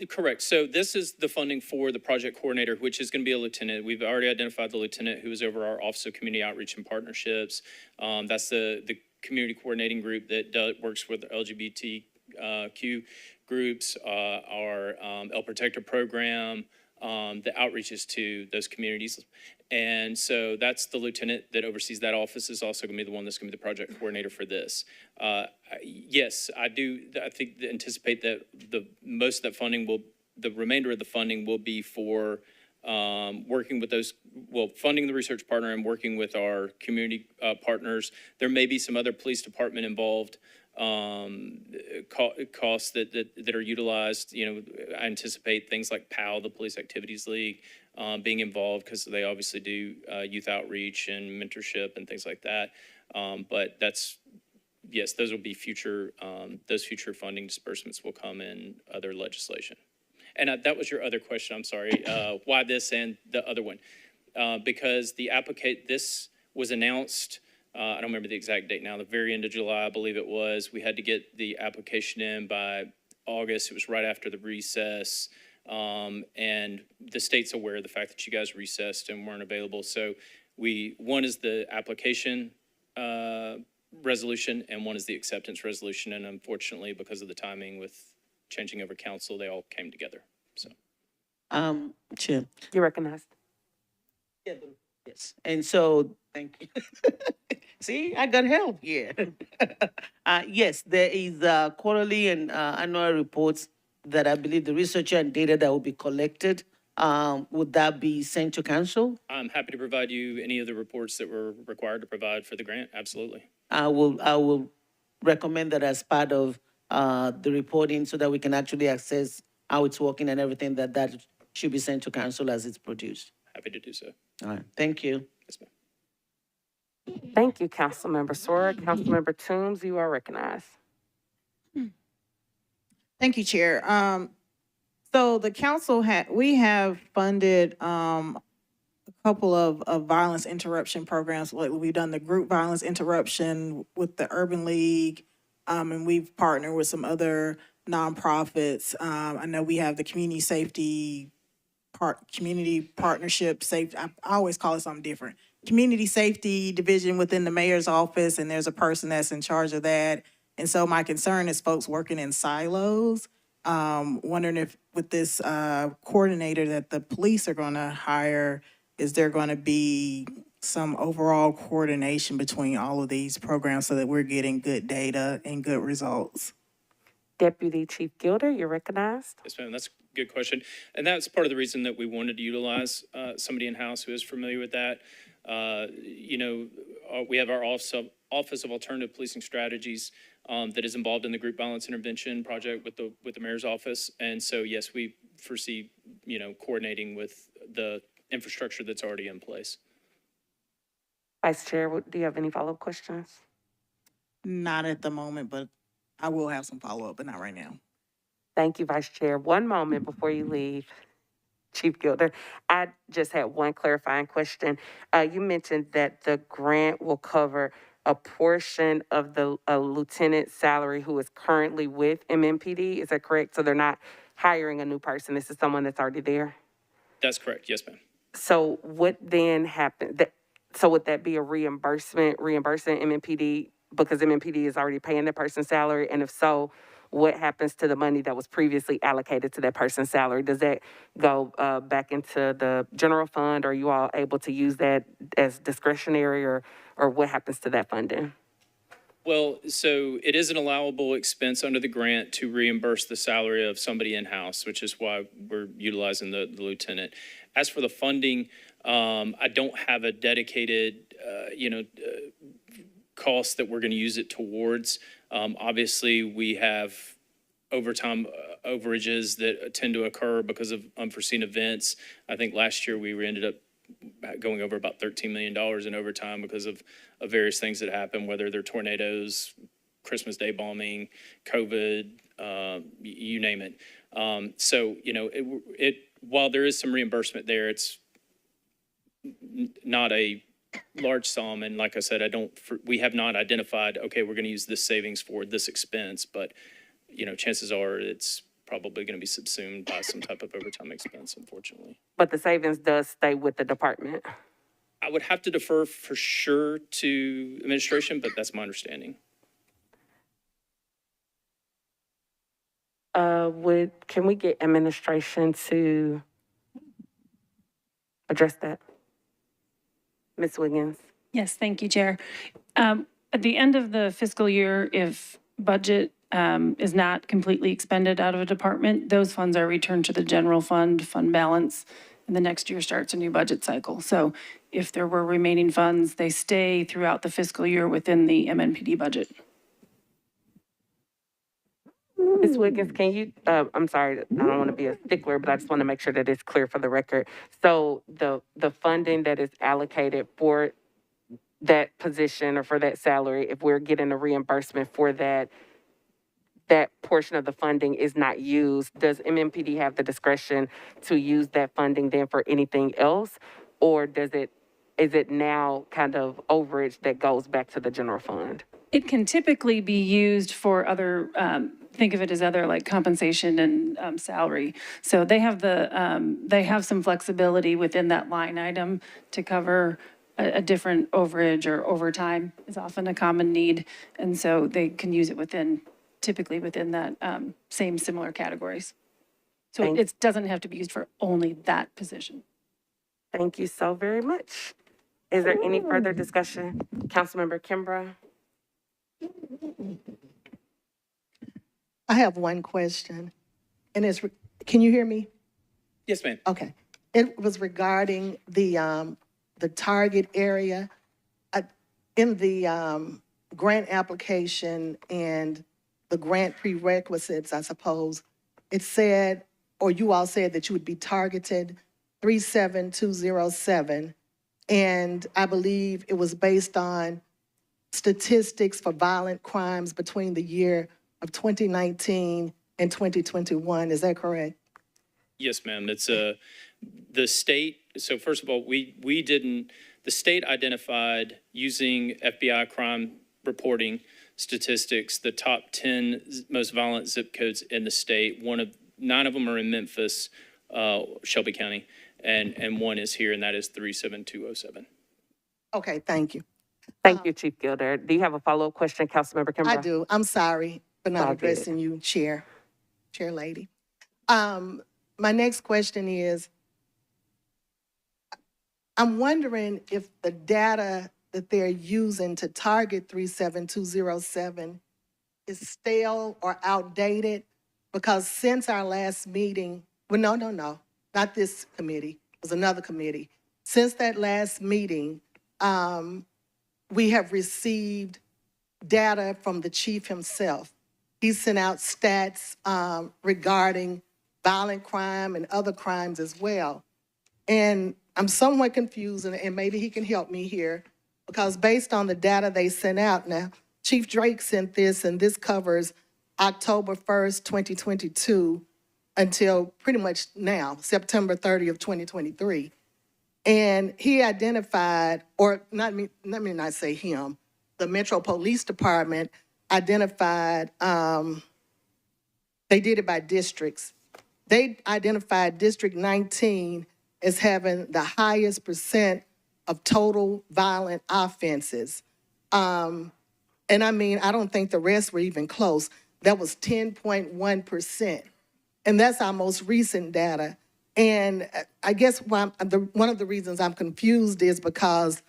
Correct. So this is the funding for the project coordinator, which is going to be a lieutenant. We've already identified the lieutenant who is over our Office of Community Outreach and Partnerships. That's the community coordinating group that works with LGBTQ groups, our El Protector program, the outreaches to those communities. And so that's the lieutenant that oversees that office is also going to be the one that's going to be the project coordinator for this. Yes, I think anticipate that most of that funding the remainder of the funding will be for working with funding the research partner and working with our community partners. There may be some other police department involved costs that are utilized. I anticipate things like PAL, the Police Activities League, being involved because they obviously do youth outreach and mentorship and things like that. But yes, those will be those future funding disbursements will come in other legislation. And that was your other question, I'm sorry, why this and the other one? Because this was announced, I don't remember the exact date now, the very end of July, I believe it was. We had to get the application in by August. It was right after the recess. And the state's aware of the fact that you guys recessed and weren't available. So one is the application resolution and one is the acceptance resolution. And unfortunately, because of the timing with changing over council, they all came together. So, Chair. You're recognized. Yes, and so, thank you. See, I got help here. Yes, there is quarterly and annual reports that I believe the research and data that will be collected, would that be sent to council? I'm happy to provide you any of the reports that were required to provide for the grant. Absolutely. I will recommend that as part of the reporting so that we can actually assess how it's working and everything that should be sent to council as it's produced. Happy to do so. All right, thank you. Yes, ma'am. Thank you, Councilmember Sora. Councilmember Toombs, you are recognized. Thank you, Chair. So the council we have funded a couple of violence interruption programs. Like we've done the group violence interruption with the Urban League, and we've partnered with some other nonprofits. I know we have the community partnership safety. I always call it something different. Community safety division within the mayor's office, and there's a person that's in charge of that. And so my concern is folks working in silos. Wondering if with this coordinator that the police are going to hire, is there going to be some overall coordination between all of these programs so that we're getting good data and good results? Deputy Chief Gilder, you're recognized. Yes, ma'am. That's a good question. And that's part of the reason that we wanted to utilize somebody in-house who is familiar with that. We have our Office of Alternative Policing Strategies that is involved in the group violence intervention project with the mayor's office. And so, yes, we foresee, coordinating with the infrastructure that's already in place. Vice Chair, do you have any follow-up questions? Not at the moment, but I will have some follow-up, but not right now. Thank you, Vice Chair. One moment before you leave, Chief Gilder. I just had one clarifying question. You mentioned that the grant will cover a portion of the lieutenant's salary who is currently with MMPD. Is that correct? So they're not hiring a new person. This is someone that's already there? That's correct. Yes, ma'am. So what then happens? So would that be a reimbursing MMPD because MMPD is already paying that person's salary? And if so, what happens to the money that was previously allocated to that person's salary? Does that go back into the general fund? Or are you all able to use that as discretionary, or what happens to that funding? Well, so it is an allowable expense under the grant to reimburse the salary of somebody in-house, which is why we're utilizing the lieutenant. As for the funding, I don't have a dedicated, cost that we're going to use it towards. Obviously, we have overtime overages that tend to occur because of unforeseen events. I think last year we ended up going over about $13 million in overtime because of various things that happened, whether they're tornadoes, Christmas Day bombing, COVID, you name it. So, while there is some reimbursement there, it's not a large sum. And like I said, we have not identified, okay, we're going to use this savings for this expense, but, chances are it's probably going to be subsumed by some type of overtime expense, unfortunately. But the savings does stay with the department? I would have to defer for sure to administration, but that's my understanding. Can we get administration to address that? Ms. Wiggins? Yes, thank you, Chair. At the end of the fiscal year, if budget is not completely expended out of a department, those funds are returned to the general fund balance, and the next year starts a new budget cycle. So if there were remaining funds, they stay throughout the fiscal year within the MNPD budget. Ms. Wiggins, can you, I'm sorry, I don't want to be a stickler, but I just want to make sure that it's clear for the record. So the funding that is allocated for that position or for that salary, if we're getting a reimbursement for that, that portion of the funding is not used, does MMPD have the discretion to use that funding then for anything else? Or is it now kind of overage that goes back to the general fund? It can typically be used for other, think of it as other like compensation and salary. So they have some flexibility within that line item to cover a different overage, or overtime is often a common need. And so they can use it typically within that same similar categories. So it doesn't have to be used for only that position. Thank you so very much. Is there any further discussion? Councilmember Kimbrough? I have one question, and can you hear me? Yes, ma'am. Okay. It was regarding the target area. In the grant application and the grant prerequisites, I suppose, it said, or you all said that you would be targeted 37207, and I believe it was based on statistics for violent crimes between the year of 2019 and 2021. Is that correct? Yes, ma'am. It's the state. So first of all, the state identified using FBI crime reporting statistics, the top 10 most violent zip codes in the state. 9 of them are in Memphis, Shelby County, and one is here, and that is 37207. Okay, thank you. Thank you, Chief Gilder. Do you have a follow-up question, Councilmember Kimbrough? I do. I'm sorry for not All good. addressing you, Chair Lady. My next question is, I'm wondering if the data that they're using to target 37207 is stale or outdated, because since our last meeting, well, no, not this committee, it was another committee. Since that last meeting, we have received data from the chief himself. He sent out stats regarding violent crime and other crimes as well. And I'm somewhat confused, and maybe he can help me here, because based on the data they sent out, now, Chief Drake sent this, and this covers October 1st, 2022, until pretty much now, September 30th, 2023. And he identified, or let me not say him, the Metro Police Department identified, they did it by districts. They identified District 19 as having the highest percent of total violent offenses. And I mean, I don't think the rest were even close. That was 10.1%. And that's our most recent data. And I guess one of the reasons I'm confused is because,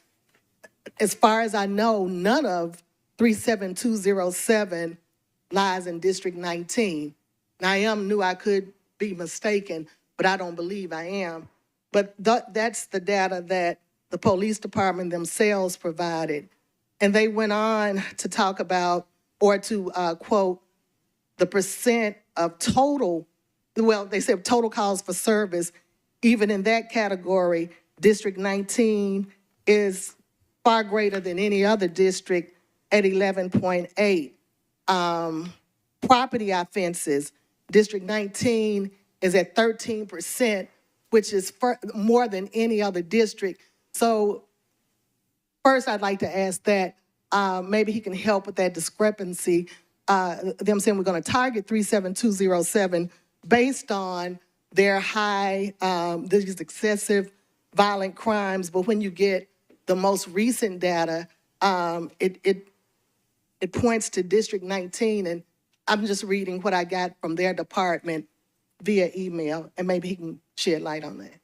as far as I know, none of 37207 lies in District 19. Now, I am new, I could be mistaken, but I don't believe I am. But that's the data that the police department themselves provided. And they went on to talk about, or to quote, the percent of total, well, they said total calls for service. Even in that category, District 19 is far greater than any other district at 11.8. Property offenses, District 19 is at 13%, which is more than any other district. So first, I'd like to ask that maybe he can help with that discrepancy. Them saying we're going to target 37207 based on their high, these excessive violent crimes, but when you get the most recent data, it points to District 19, and I'm just reading what I got from their department via email, and maybe he can shed light on that.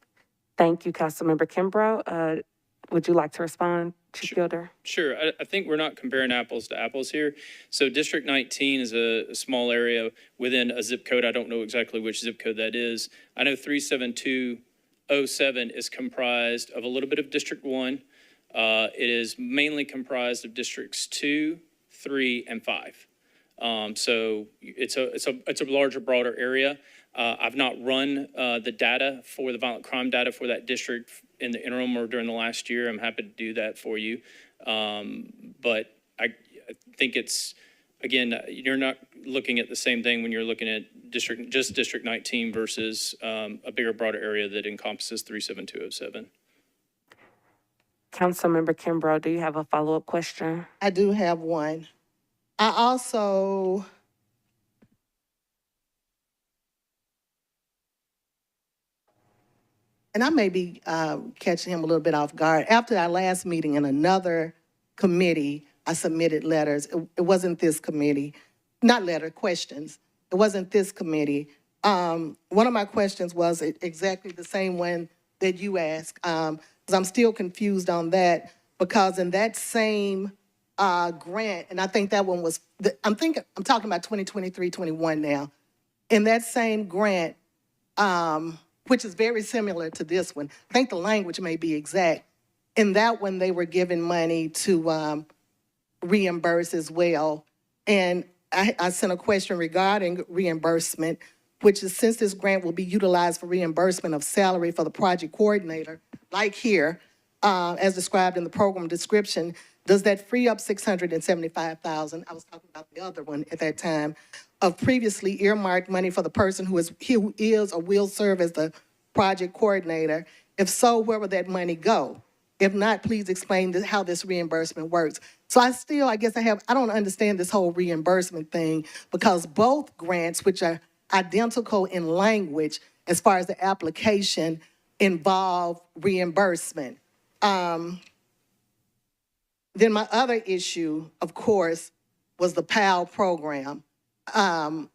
Thank you, Councilmember Kimbrough. Would you like to respond, Chief Gilder? Sure. I think we're not comparing apples to apples here. So District 19 is a small area within a zip code. I don't know exactly which zip code that is. I know 37207 is comprised of a little bit of District 1. It is mainly comprised of Districts 2, 3, and 5. So it's a larger, broader area. I've not run the data for the violent crime data for that district in the interim or during the last year. I'm happy to do that for you. But I think it's, again, you're not looking at the same thing when you're looking at just District 19 versus a bigger, broader area that encompasses 37207. Councilmember Kimbrough, do you have a follow-up question? I do have one. I also, and I may be catching him a little bit off guard. After our last meeting in another committee, I submitted letters. It wasn't this committee, not letter, questions. It wasn't this committee. One of my questions was exactly the same one that you asked, because I'm still confused on that, because in that same grant, and I think that one was, I'm talking about 2023-21 now. In that same grant, which is very similar to this one, I think the language may be exact. In that one, they were given money to reimburse as well. And I sent a question regarding reimbursement, which is, since this grant will be utilized for reimbursement of salary for the project coordinator, like here, as described in the program description, does that free up $675,000? I was talking about the other one at that time, of previously earmarked money for the person who is or will serve as the project coordinator? If so, where will that money go? If not, please explain how this reimbursement works. So I don't understand this whole reimbursement thing, because both grants, which are identical in language as far as the application, involve reimbursement. Then my other issue, of course, was the PAL program. Because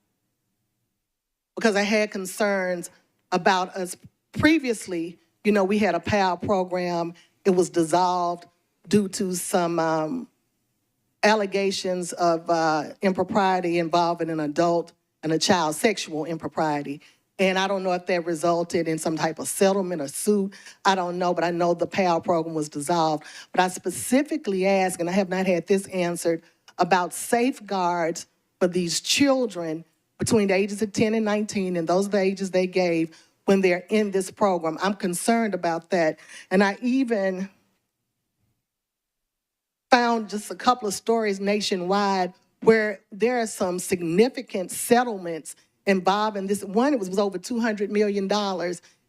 I had concerns about us previously. We had a PAL program. It was dissolved due to some allegations of impropriety involving an adult and a child, sexual impropriety. And I don't know if that resulted in some type of settlement or suit. I don't know, but I know the PAL program was dissolved. But I specifically asked, and I have not had this answered, about safeguards for these children between the ages of 10 and 19, and those are the ages they gave when they're in this program. I'm concerned about that. And I even found just a couple of stories nationwide where there are some significant settlements involving this. One, it was over $200 million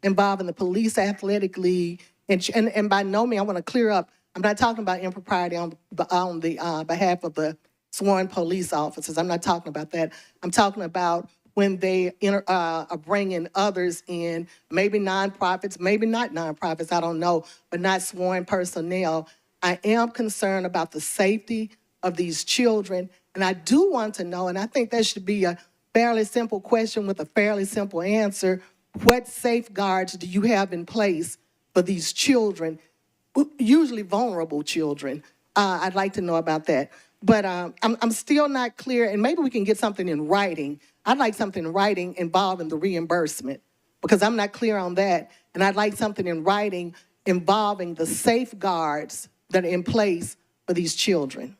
involving the Police Athletic League. And by no means, I want to clear up, I'm not talking about impropriety on the behalf of the sworn police officers. I'm not talking about that. I'm talking about when they are bringing others in, maybe nonprofits, maybe not nonprofits, I don't know, but not sworn personnel. I am concerned about the safety of these children, and I do want to know, and I think that should be a fairly simple question with a fairly simple answer, what safeguards do you have in place for these children, usually vulnerable children? I'd like to know about that. But I'm still not clear, and maybe we can get something in writing. I'd like something in writing involving the reimbursement, because I'm not clear on that. And I'd like something in writing involving the safeguards that are in place for these children.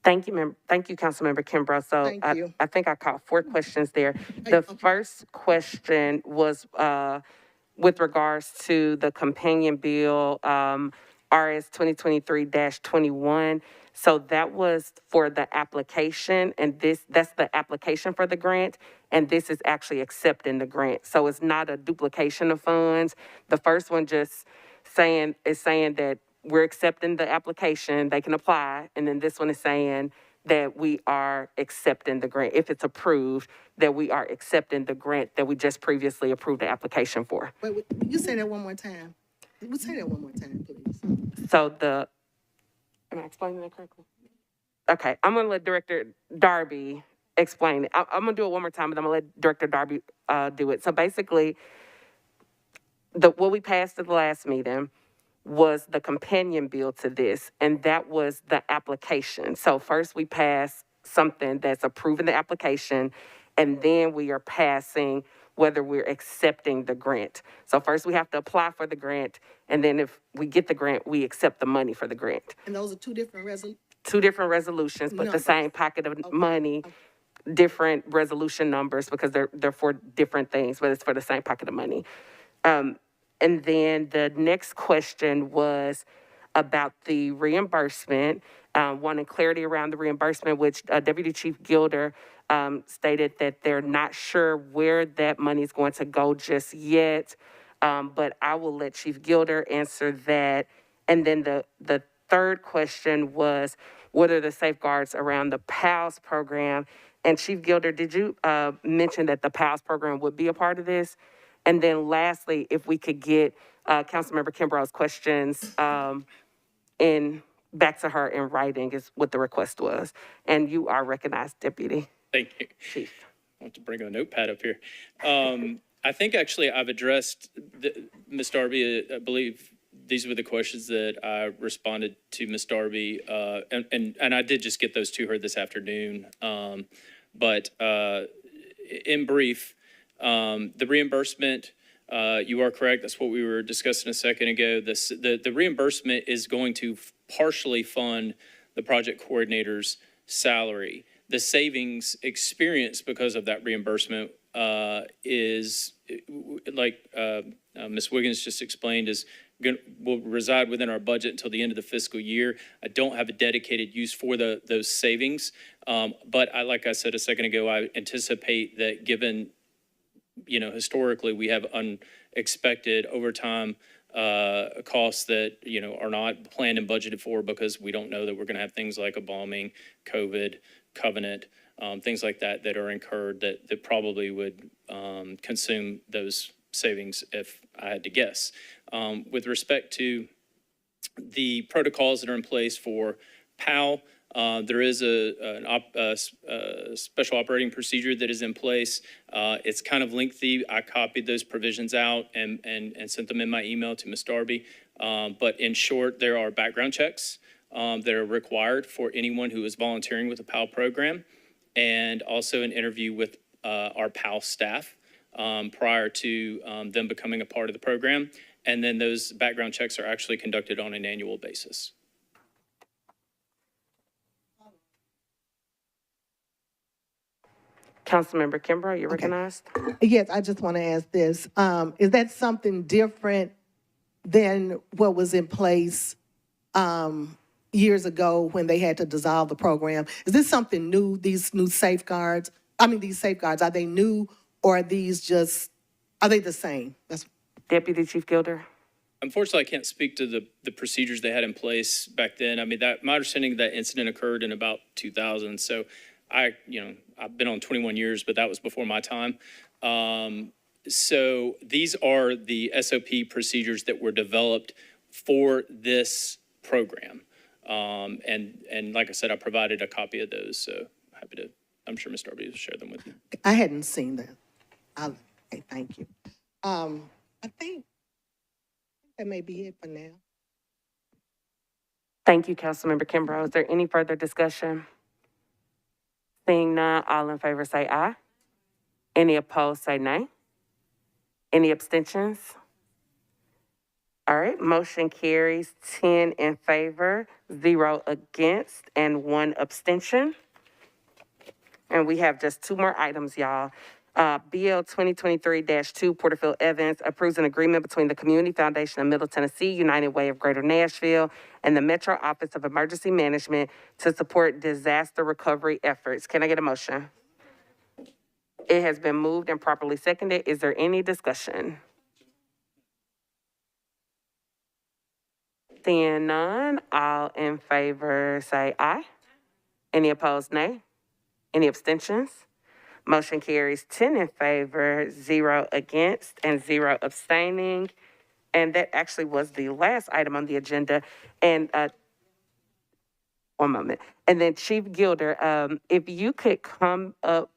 Thank you, Councilmember Kimbrough. So Thank you. I think I caught 4 questions there. The first question was with regards to the companion bill, RS 2023-21. So that was for the application, and that's the application for the grant, and this is actually accepting the grant. So it's not a duplication of funds. The first one just saying that we're accepting the application, they can apply, and then this one is saying that we are accepting the grant. If it's approved, that we are accepting the grant that we just previously approved the application for. Wait, you say that one more time. Say that one more time, please. So am I explaining that correctly? Okay, I'm gonna let Director Darby explain it. I'm gonna do it one more time, but I'm gonna let Director Darby do it. So basically, what we passed at the last meeting was the companion bill to this, and that was the application. So first we pass something that's approving the application, and then we are passing whether we're accepting the grant. So first we have to apply for the grant, and then if we get the grant, we accept the money for the grant. And those are two different Two different resolutions, but the Numbers. same pocket of money, different resolution numbers because they're for different things, but it's for the same pocket of money. And then the next question was about the reimbursement, wanting clarity around the reimbursement, which Deputy Chief Gilder stated that they're not sure where that money is going to go just yet. But I will let Chief Gilder answer that. And then the third question was, what are the safeguards around the PALS program? And Chief Gilder, did you mention that the PALS program would be a part of this? And then lastly, if we could get Councilmember Kimbrough's questions back to her in writing is what the request was. And you are recognized, Deputy Thank you. Chief. I want to bring a notepad up here. I think actually I've addressed, Ms. Darby, I believe these were the questions that I responded to Ms. Darby. And I did just get those to her this afternoon. But in brief, the reimbursement, you are correct. That's what we were discussing a second ago. The reimbursement is going to partially fund the project coordinator's salary. The savings experienced because of that reimbursement is, like Ms. Wiggins just explained, will reside within our budget until the end of the fiscal year. I don't have a dedicated use for those savings. But like I said a second ago, I anticipate that given, historically we have unexpected overtime costs that, are not planned and budgeted for because we don't know that we're going to have things like a bombing, COVID, covenant, things like that are incurred that probably would consume those savings if I had to guess. With respect to the protocols that are in place for PAL, there is a special operating procedure that is in place. It's kind of lengthy. I copied those provisions out and sent them in my email to Ms. Darby. But in short, there are background checks that are required for anyone who is volunteering with the PAL program, and also an interview with our PAL staff prior to them becoming a part of the program. And then those background checks are actually conducted on an annual basis. Councilmember Kimbrough, you're recognized. Yes, I just want to ask this. Is that something different than what was in place years ago when they had to dissolve the program? Is this something new, these new safeguards? These safeguards, are they new or are they the same? Deputy Chief Gilder. Unfortunately, I can't speak to the procedures they had in place back then. My understanding that incident occurred in about 2000. So I've been on 21 years, but that was before my time. So these are the SOP procedures that were developed for this program. And like I said, I provided a copy of those. So I'm sure Ms. Darby will share them with you. I hadn't seen that. Okay, thank you. I think that may be it for now. Thank you, Councilmember Kimbrough. Is there any further discussion? Seeing none, all in favor say aye. Any opposed say nay. Any abstentions? All right, motion carries 10 in favor, 0 against, and 1 abstention. And we have just 2 more items, y'all. BL 2023-2, Porterfield Evans approves an agreement between the Community Foundation of Middle Tennessee, United Way of Greater Nashville, and the Metro Office of Emergency Management to support disaster recovery efforts. Can I get a motion? It has been moved and properly seconded. Is there any discussion? Seeing none, all in favor say aye. Any opposed, nay. Any abstentions? Motion carries 10 in favor, 0 against, and 0 abstaining. And that actually was the last item on the agenda. And one moment. And then Chief Gilder, if you could come up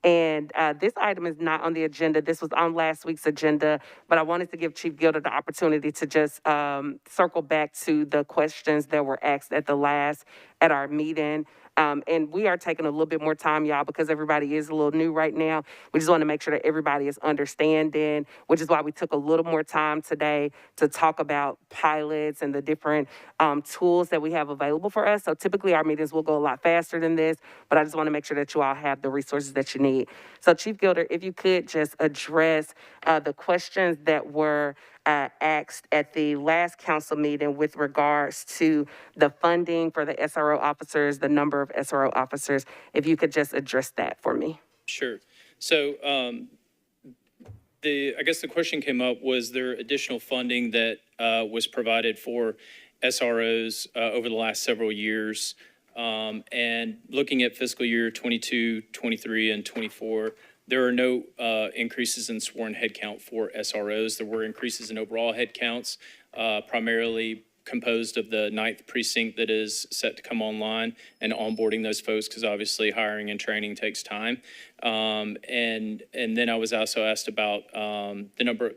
And this item is not on the agenda. This was on last week's agenda, but I wanted to give Chief Gilder the opportunity to just circle back to the questions that were asked at our meeting. And we are taking a little bit more time, y'all, because everybody is a little new right now. We just want to make sure that everybody is understanding, which is why we took a little more time today to talk about pilots and the different tools that we have available for us. So typically our meetings will go a lot faster than this, but I just want to make sure that you all have the resources that you need. So Chief Gilder, if you could just address the questions that were asked at the last council meeting with regards to the funding for the SRO officers, the number of SRO officers, if you could just address that for me. Sure. So I guess the question came up, was there additional funding that was provided for SROs over the last several years? And looking at fiscal year 22, 23, and 24, there are no increases in sworn headcount for SROs. There were increases in overall headcounts, primarily composed of the 9th precinct that is set to come online and onboarding those folks, because obviously hiring and training takes time. And then I was also asked about the number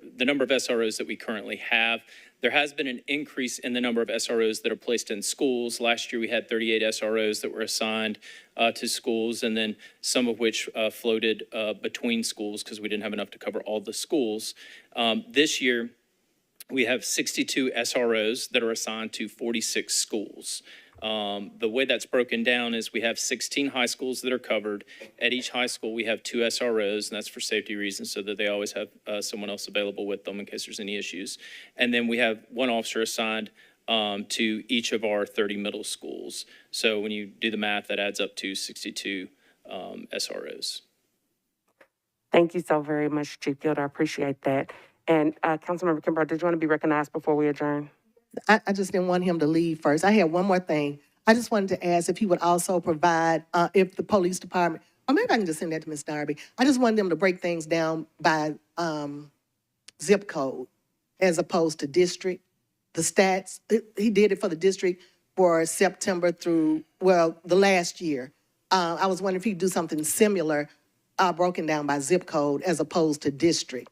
of SROs that we currently have. There has been an increase in the number of SROs that are placed in schools. Last year, we had 38 SROs that were assigned to schools, and then some of which floated between schools because we didn't have enough to cover all the schools. This year, we have 62 SROs that are assigned to 46 schools. The way that's broken down is we have 16 high schools that are covered. At each high school, we have 2 SROs, and that's for safety reasons so that they always have someone else available with them in case there's any issues. And then we have 1 officer assigned to each of our 30 middle schools. So when you do the math, that adds up to 62 SROs. Thank you so very much, Chief Gilder. I appreciate that. And Councilmember Kimbrough, did you want to be recognized before we adjourn? I just didn't want him to leave first. I had one more thing. I just wanted to ask if he would also provide, if the police department, or maybe I can just send that to Ms. Darby. I just wanted them to break things down by zip code as opposed to district. The stats, he did it for the district for September through, well, the last year. I was wondering if he'd do something similar, broken down by zip code as opposed to district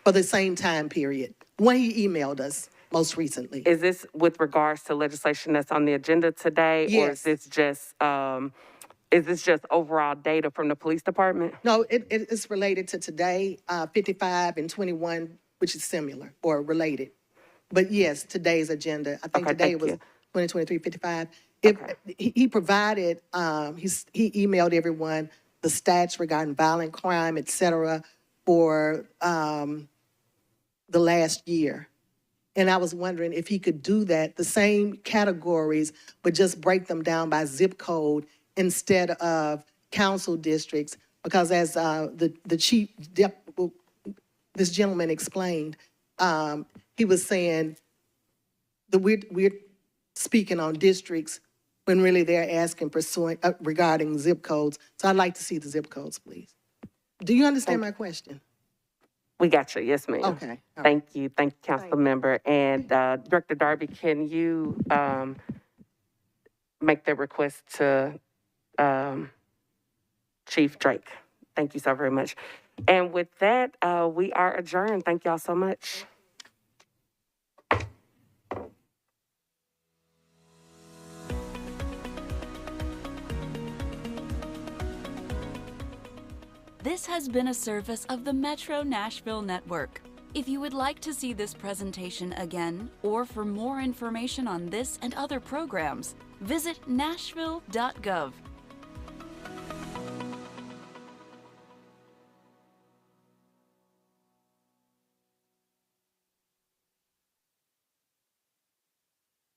for the same time period when he emailed us most recently. Is this with regards to legislation that's on the agenda today? Yes. Or is this just overall data from the police department? No, it's related to today, 55 and 21, which is similar or related. But yes, today's agenda, I think Okay, today thank was you. 2023, 55. If he provided, he emailed everyone the stats regarding violent crime, et cetera, for the last year. And I was wondering if he could do that, the same categories, but just break them down by zip code instead of council districts. Because as the chief, this gentleman explained, he was saying that we're speaking on districts when really they're asking regarding zip codes. So I'd like to see the zip codes, please. Do you understand my question? We got you, yes, ma'am. Okay. All right. Thank you, Council Member. And Director Darby, can you make the request to Chief Drake? Thank you so very much. And with that, we are adjourned. Thank y'all so much. This has been a service of the Metro Nashville Network. If you would like to see this presentation again, or for more information on this and other programs, visit nashville.gov.